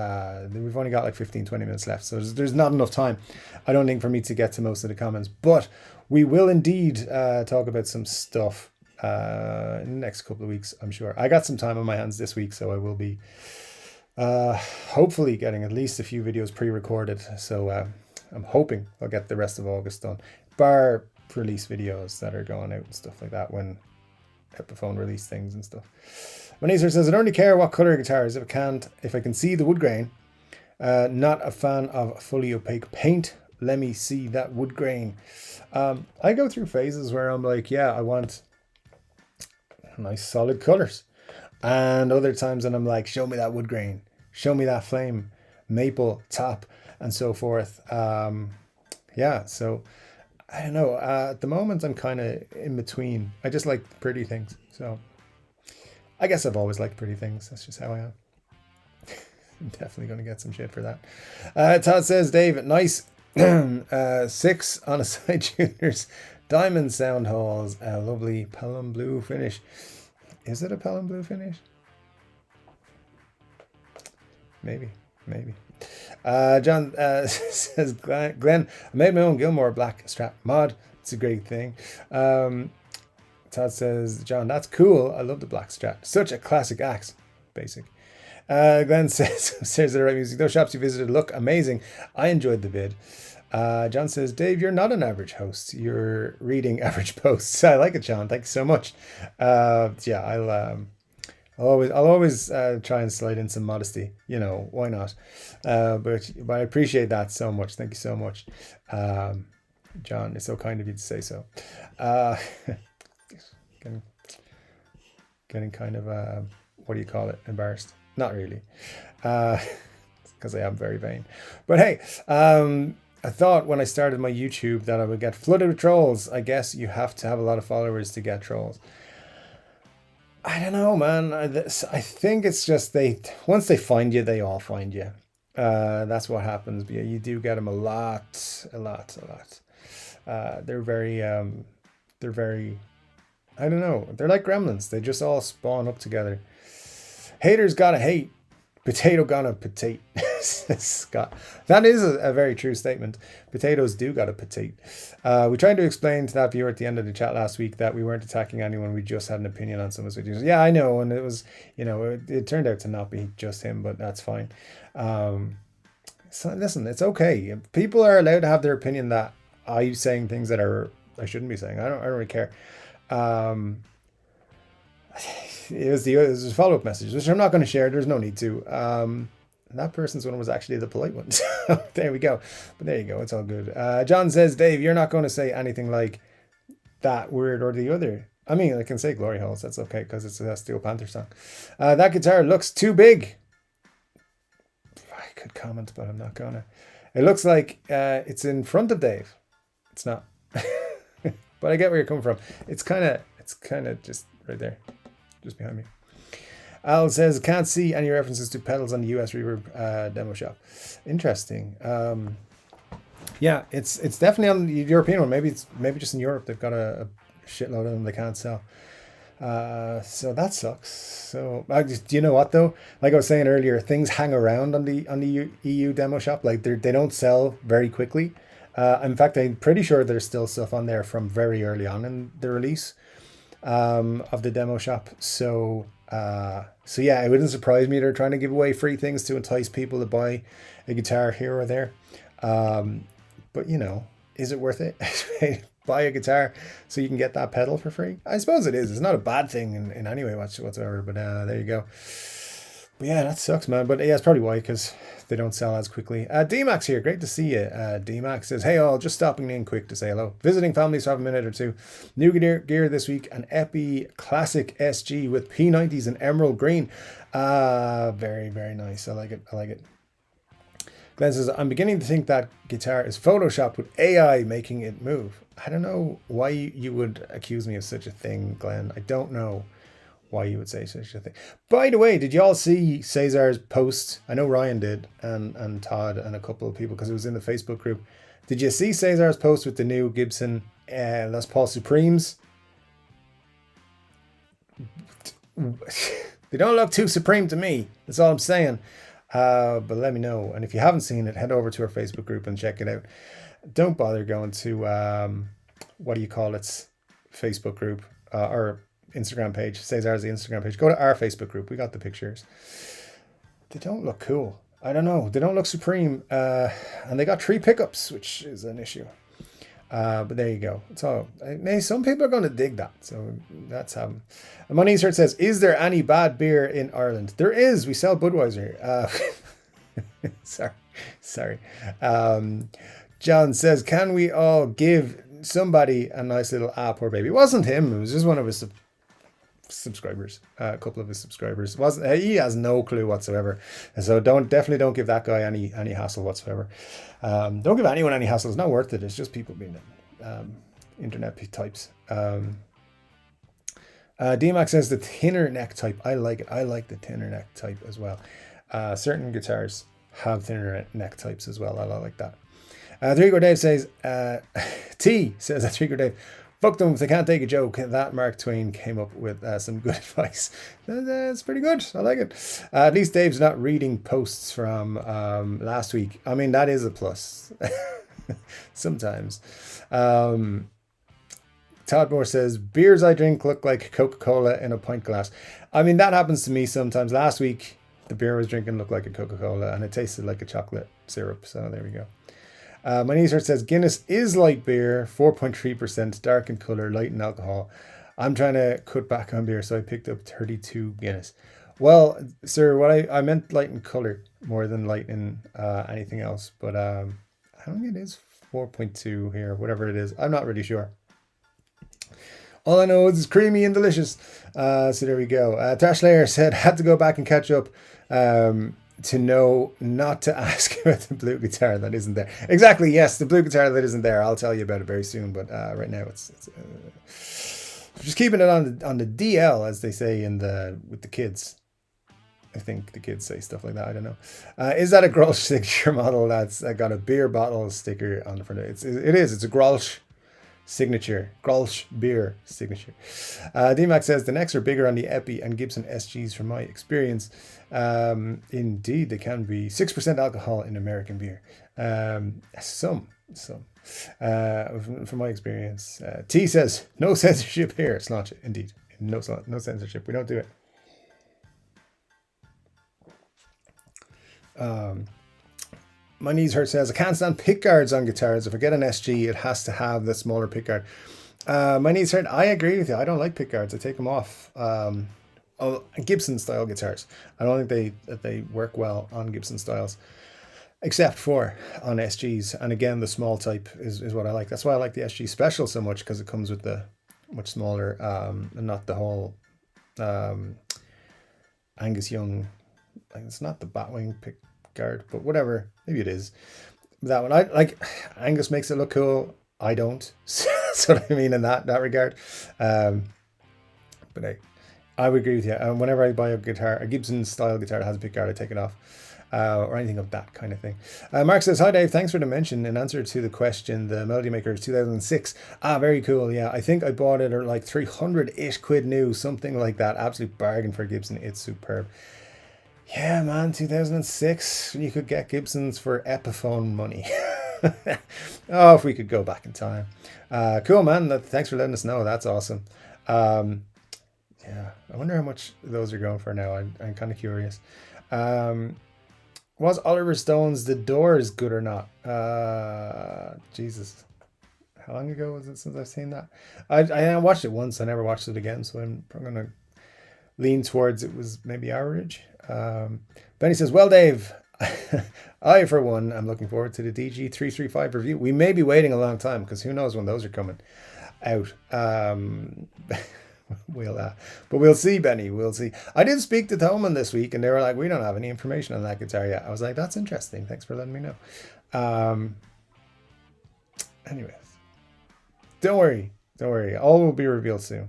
Speaker 1: we've only got like 15-20 minutes left, so there's not enough time, I don't think, for me to get to most of the comments. But we will indeed talk about some stuff in the next couple of weeks, I'm sure. I got some time on my hands this week, so I will be hopefully getting at least a few videos pre-recorded. So I'm hoping I'll get the rest of August done, bar release videos that are going out and stuff like that when Epiphone release things and stuff. Manezer says, "I don't really care what color guitar is if I can see the wood grain. Not a fan of fully opaque paint. Let me see that wood grain." I go through phases where I'm like, yeah, I want nice solid colors, and other times when I'm like, show me that wood grain, show me that flame maple top, and so forth. Yeah, so I don't know. At the moment, I'm kind of in between. I just like pretty things, so I guess I've always liked pretty things. That's just how I am. I'm definitely going to get some shit for that. Todd says, "Dave, nice 6 on a side tuners, diamond sound halls, a lovely Pelham blue finish." Is it a Pelham blue finish? Maybe. John says, "Glenn, I made my own Gilmour black Strat mod. It's a great thing." Todd says, "John, that's cool. I love the black Strat. Such a classic axe." Basic. Glenn says, "The right music. Those shops you visited look amazing. I enjoyed the vid." John says, "Dave, you're not an average host. You're reading average posts." I like it, John. Thank you so much. Yeah, I'll always try and slide in some modesty. You know, why not? But I appreciate that so much. Thank you so much, John. It's so kind of you to say so. Getting kind of what do you call it? Embarrassed? Not really, because I am very vain. But hey, I thought when I started my YouTube that I would get flooded with trolls. I guess you have to have a lot of followers to get trolls. I don't know, man. I think it's just once they find you, they all find you. That's what happens. But yeah, you do get them a lot. They're very, I don't know. They're like gremlins. They just all spawn up together. Haters gotta hate. Potato gonna potate. Scott. That is a very true statement. Potatoes do gotta potate. We tried to explain to that viewer at the end of the chat last week that we weren't attacking anyone. We just had an opinion on some of his videos. Yeah, I know. And it was, it turned out to not be just him, but that's fine. So listen, it's okay. People are allowed to have their opinion that I'm saying things that I shouldn't be saying. I don't really care. It was a follow-up message, which I'm not going to share. There's no need to. That person's one was actually the polite one. So there we go. But there you go. It's all good. John says, Dave, you're not going to say anything like that word or the other. I mean, I can say glory holes. That's okay because it's a Steel Panther song. That guitar looks too big. I could comment, but I'm not going to. It looks like it's in front of Dave. It's not. But I get where you're coming from. It's kind of just right there. Just behind me. Al says, can't see any references to pedals on the US Reverb demo shop. Interesting. Yeah, it's definitely on the European one. Maybe just in Europe they've got a shitload of them they can't sell. So that sucks. So do you know what though? Like I was saying earlier, things hang around on the EU demo shop. Like they don't sell very quickly. In fact, I'm pretty sure there's still stuff on there from very early on in the release of the demo shop. So yeah, it wouldn't surprise me they're trying to give away free things to entice people to buy a guitar here or there. But is it worth it? Buy a guitar so you can get that pedal for free? I suppose it is. It's not a bad thing in any way whatsoever. But there you go. But yeah, that sucks, man. But yeah, it's probably why, because they don't sell as quickly. D-Max here. Great to see you. D-Max says, hey all, just stopping in quick to say hello. Visiting families to have a minute or two. New gear this week. An Epi Classic SG with P90s in emerald green. Very, very nice. I like it. Glenn says, I'm beginning to think that guitar is photoshopped with AI making it move. I don't know why you would accuse me of such a thing, Glenn. I don't know why you would say such a thing. By the way, did y'all see Cesar's post? I know Ryan did, and Todd and a couple of people, because it was in the Facebook group. Did you see Cesar's post with the new Gibson Les Paul Supremes? They don't look too supreme to me. That's all I'm saying. But let me know. And if you haven't seen it, head over to our Facebook group and check it out. Don't bother going to, Facebook group or Instagram page. Cesar's the Instagram page. Go to our Facebook group. We got the pictures. They don't look cool. I don't know. They don't look supreme. And they got 3 pickups, which is an issue. But there you go. So some people are going to dig that. So that's happening. Money Insert says, is there any bad beer in Ireland? There is. We sell Budweiser. Sorry. John says, can we all give somebody a nice little poor baby? It wasn't him. It was just one of his subscribers, a couple of his subscribers. He has no clue whatsoever. So definitely don't give that guy any hassle whatsoever. Don't give anyone any hassle. It's not worth it. It's just people being internet types. DMAX says the thinner neck type. I like it. I like the thinner neck type as well. Certain guitars have thinner neck types as well. I like that. Chord Dave says, T says that Chord Dave, fuck them if they can't take a joke. That Mark Twain came up with some good advice. That's pretty good. I like it. At least Dave's not reading posts from last week. I mean, that is a plus. Sometimes. Todd Moore says, beers I drink look like Coca-Cola in a pint glass. I mean, that happens to me sometimes. Last week, the beer I was drinking looked like a Coca-Cola and it tasted like a chocolate syrup. So there we go. My Niece says Guinness is light beer, 4.3%, dark in color, light in alcohol. I'm trying to cut back on beer, so I picked up 32 Guinness. Well, sir, what I meant light in color more than light in anything else. But I don't think it is 4.2 here, whatever it is. I'm not really sure. All I know is it's creamy and delicious. So there we go. Tash Layer said, had to go back and catch up. To know not to ask about the blue guitar that isn't there. Exactly, yes, the blue guitar that isn't there. I'll tell you about it very soon, but right now it's just keeping it on the DL, as they say with the kids. I think the kids say stuff like that. I don't know. Is that a Grolsch signature model that's got a beer bottle sticker on the front? It is. It's a Grolsch signature. Grolsch beer signature. DMAX says the necks are bigger on the Epi and Gibson SGs from my experience. Indeed, they can be 6% alcohol in American beer. Some. From my experience. T says no censorship here. It's not indeed. No censorship. We don't do it. My knees hurt says I can't stand pick guards on guitars. If I get an SG, it has to have the smaller pick guard. My knees hurt. I agree with you. I don't like pick guards. I take them off. Gibson style guitars. I don't think they work well on Gibson styles, except for on SGs. And again, the small type is what I like. That's why I like the SG Special so much, because it comes with the much smaller and not the whole Angus Young. It's not the Batwing pick guard, but whatever, maybe it is that one. I like Angus makes it look cool. I don't. That's what I mean in that regard. But I would agree with you. Whenever I buy a guitar, a Gibson style guitar that has a pick guard, I take it off, or anything of that kind of thing. Mark says, hi Dave, thanks for the mention. In answer to the question, the Melody Maker is 2006. Very cool. Yeah, I think I bought it at like 300-ish quid new, something like that. Absolute bargain for Gibson. It's superb. Yeah, man, 2006, you could get Gibsons for Epiphone money. Oh, if we could go back in time. Cool, man. Thanks for letting us know. That's awesome. Yeah, I wonder how much those are going for now. I'm kind of curious. Was Oliver Stone's The Doors good or not? Jesus. How long ago was it since I've seen that? I watched it once. I never watched it again, so I'm going to lean towards it was maybe average. Benny says, well, Dave, I, for one, am looking forward to the DG335 review. We may be waiting a long time because who knows when those are coming out. But we'll see, Benny. We'll see. I did speak to Thoman this week and they were like, we don't have any information on that guitar yet. I was like, that's interesting. Thanks for letting me know. Anyways, don't worry. All will be revealed soon.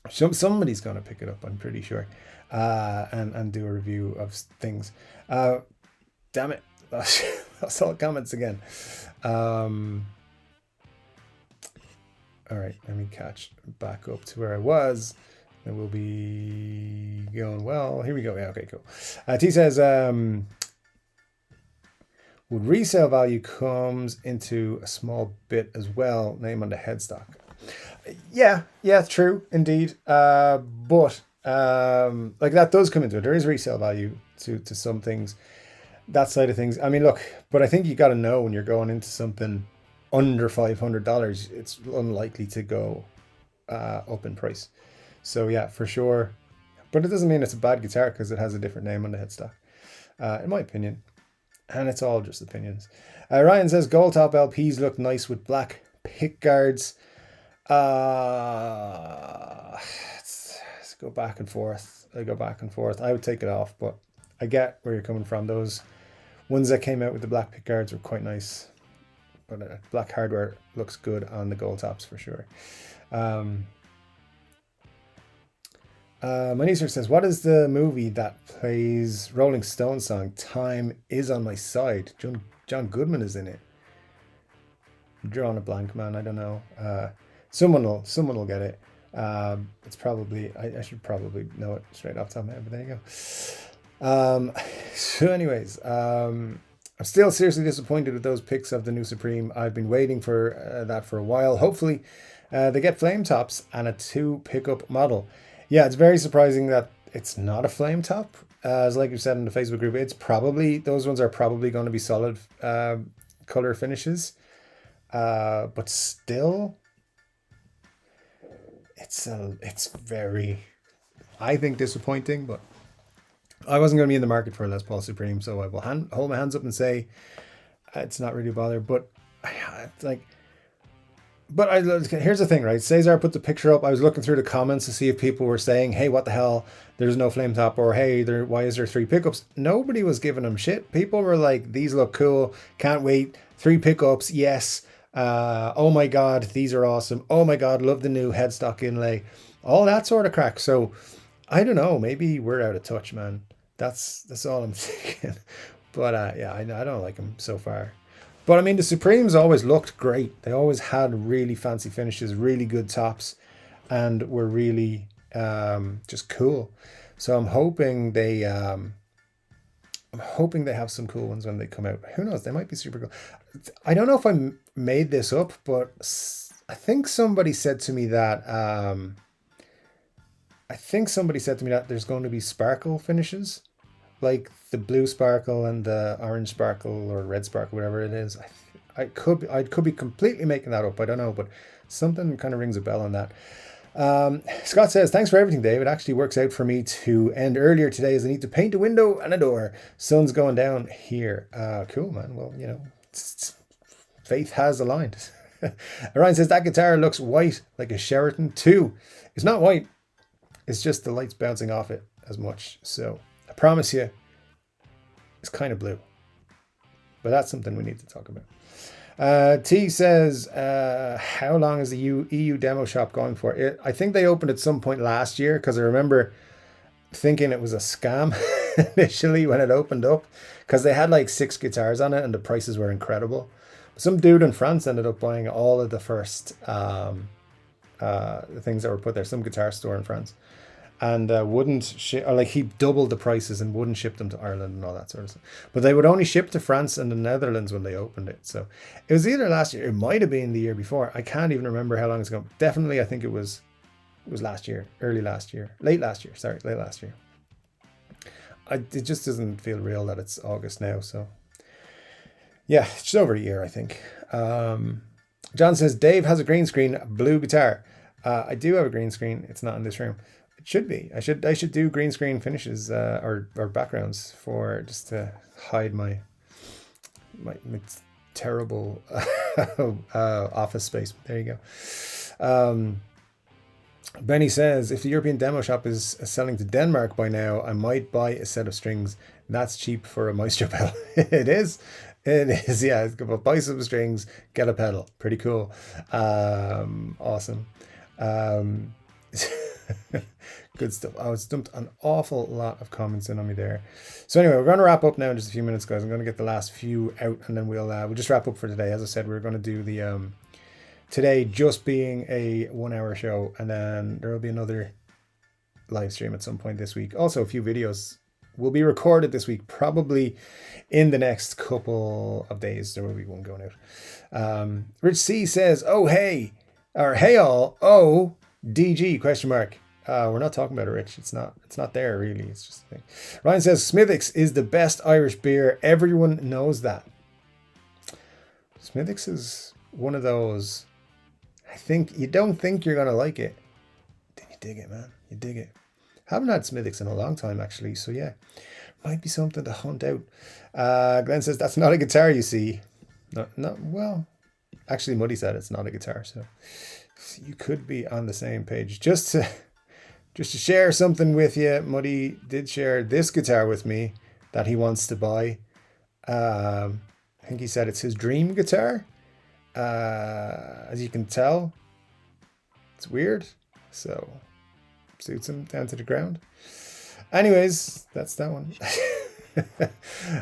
Speaker 1: Somebody's going to pick it up, I'm pretty sure. And do a review of things. Damn it. That's all comments again. All right, let me catch back up to where I was. And we'll be going well. Here we go. Yeah, okay, cool. T says, would resale value comes into a small bit as well, name on the headstock. Yeah, true, indeed. But like that does come into it. There is resale value to some things, that side of things. I mean, look, but I think you got to know when you're going into something under $500, it's unlikely to go up in price. So yeah, for sure. But it doesn't mean it's a bad guitar because it has a different name on the headstock, in my opinion. And it's all just opinions. Ryan says gold top LPs look nice with black pick guards. Let's go back and forth. I would take it off, but I get where you're coming from. Those ones that came out with the black pick guards were quite nice, but black hardware looks good on the gold tops for sure. Manisha says, what is the movie that plays Rolling Stones song Time Is on My Side? John Goodman is in it. I'm drawing a blank, man. I don't know. Someone will get it. It's probably, I should probably know it straight off the top of my head, but there you go. So anyways, I'm still seriously disappointed with those pics of the new Supreme. I've been waiting for that for a while. Hopefully they get flame tops and a 2 pickup model. Yeah, it's very surprising that it's not a flame top. As like you said in the Facebook group, those ones are probably going to be solid color finishes. But still, it's very, I think, disappointing. But I wasn't going to be in the market for a Les Paul Supreme, so I will hold my hands up and say it's not really a bother. But it's like, here's the thing, right? Cesar put the picture up. I was looking through the comments to see if people were saying, hey, what the hell? There's no flame top, or hey, why is there 3 pickups? Nobody was giving them shit. People were like, these look cool. Can't wait. 3 pickups. Yes. Oh my God, these are awesome. Oh my God, love the new headstock inlay. All that sort of crack. So I don't know. Maybe we're out of touch, man. That's all I'm thinking. But yeah, I don't like them so far. But I mean, the Supremes always looked great. They always had really fancy finishes, really good tops, and were really just cool. So I'm hoping they have some cool ones when they come out. Who knows? They might be super cool. I don't know if I made this up, but I think somebody said to me that there's going to be sparkle finishes, like the blue sparkle and the orange sparkle or red sparkle, whatever it is. I could be completely making that up. I don't know, but something kind of rings a bell on that. Scott says, thanks for everything, Dave. It actually works out for me to end earlier today as I need to paint a window and a door. Sun's going down here. Cool, man. Well, faith has aligned. Ryan says, that guitar looks white like a Sheraton too. It's not white. It's just the light's bouncing off it as much. So I promise you, it's kind of blue. But that's something we need to talk about. T says, how long is the EU demo shop going for? I think they opened at some point last year, because I remember thinking it was a scam initially when it opened up, because they had like 6 guitars on it and the prices were incredible. Some dude in France ended up buying all of the first things that were put there, some guitar store in France, and wouldn't ship, or like he doubled the prices and wouldn't ship them to Ireland and all that sort of stuff. But they would only ship to France and the Netherlands when they opened it. So it was either last year, it might have been the year before. I can't even remember how long it's ago. Definitely, I think it was last year, late last year. It just doesn't feel real that it's August now. So yeah, it's just over a year, I think. John says, Dave has a green screen blue guitar. I do have a green screen. It's not in this room. It should be. I should do green screen finishes or backgrounds for just to hide my terrible office space. There you go. Benny says, if the European demo shop is selling to Denmark by now, I might buy a set of strings. That's cheap for a Maestro pedal. It is. Yeah. Buy some strings, get a pedal. Pretty cool. Awesome. Good stuff. I was dumped an awful lot of comments in on me there. So anyway, we're going to wrap up now in just a few minutes, guys. I'm going to get the last few out and then we'll just wrap up for today. As I said, we're going to do the today just being a 1 hour show, and then there will be another live stream at some point this week. Also, a few videos will be recorded this week, probably in the next couple of days. There will be one going out. Rich C says, oh hey, or hey all, oh DG question mark. We're not talking about it, Rich. It's not there really. It's just a thing. Ryan says, Smithwick's is the best Irish beer. Everyone knows that. Smithwick's is one of those, I think you don't think you're gonna like it, then you dig it, man. You dig it. Haven't had Smithwick's in a long time, actually. So yeah, might be something to hunt out. Glenn says, that's not a guitar, you see. No, well, actually Muddy said it's not a guitar, so you could be on the same page. Just to share something with you, Muddy did share this guitar with me that he wants to buy. I think he said it's his dream guitar. As you can tell, it's weird, so suits him down to the ground. Anyways, that's that one.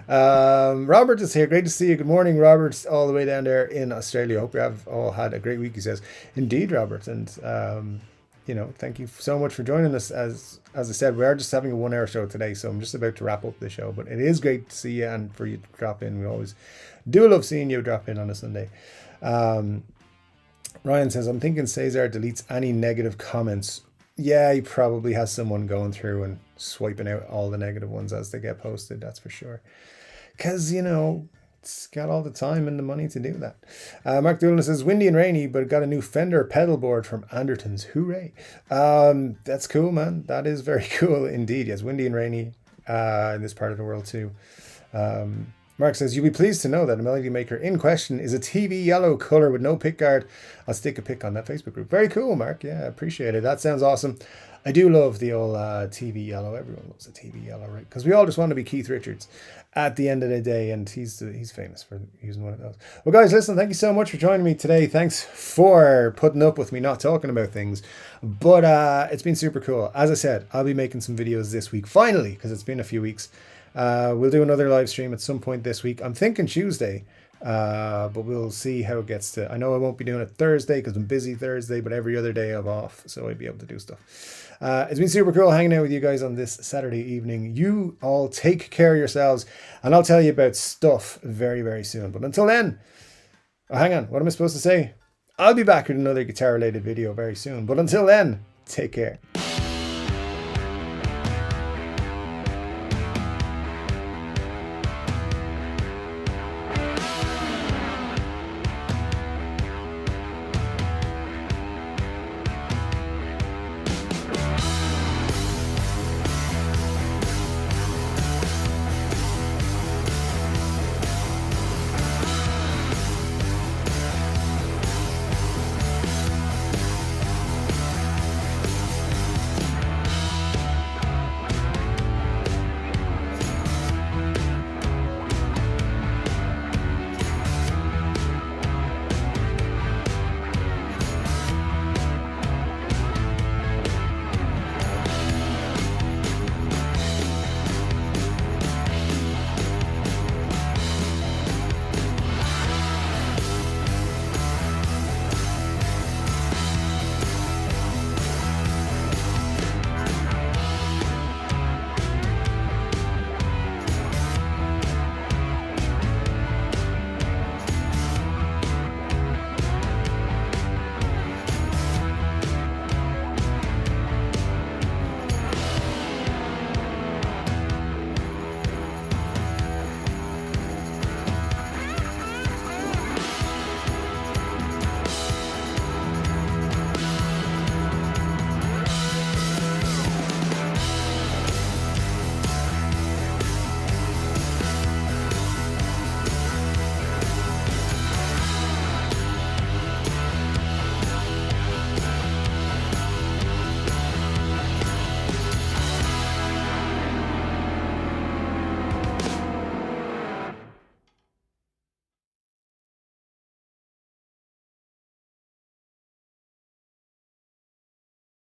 Speaker 1: Robert is here. Great to see you. Good morning, Robert, all the way down there in Australia. Hope you have all had a great week, he says. Indeed, Robert, and thank you so much for joining us. As I said, we are just having a 1 hour show today, so I'm just about to wrap up the show, but it is great to see you and for you to drop in. We always do love seeing you drop in on a Sunday. Ryan says, I'm thinking Cesar deletes any negative comments. Yeah, he probably has someone going through and swiping out all the negative ones as they get posted, that's for sure. Because, it's got all the time and the money to do that. Mark Doolan says, windy and rainy, but got a new Fender pedal board from Anderton's. Hooray. That's cool, man. That is very cool indeed. Yes, windy and rainy in this part of the world too. Mark says, you'll be pleased to know that the Melody Maker in question is a TV yellow color with no pick guard. I'll stick a pic on that Facebook group. Very cool, Mark. Yeah, I appreciate it. That sounds awesome. I do love the old TV yellow. Everyone loves a TV yellow, right? Because we all just want to be Keith Richards at the end of the day, and he's famous for using one of those. Well, guys, listen, thank you so much for joining me today. Thanks for putting up with me not talking about things, but it's been super cool. As I said, I'll be making some videos this week, finally, because it's been a few weeks. We'll do another live stream at some point this week. I'm thinking Tuesday. But we'll see how it gets to. I know I won't be doing it Thursday because I'm busy Thursday, but every other day I'm off, so I'd be able to do stuff. It's been super cool hanging out with you guys on this Saturday evening. You all take care of yourselves, and I'll tell you about stuff very, very soon. But until then, oh, hang on, what am I supposed to say? I'll be back with another guitar related video very soon. But until then, take care.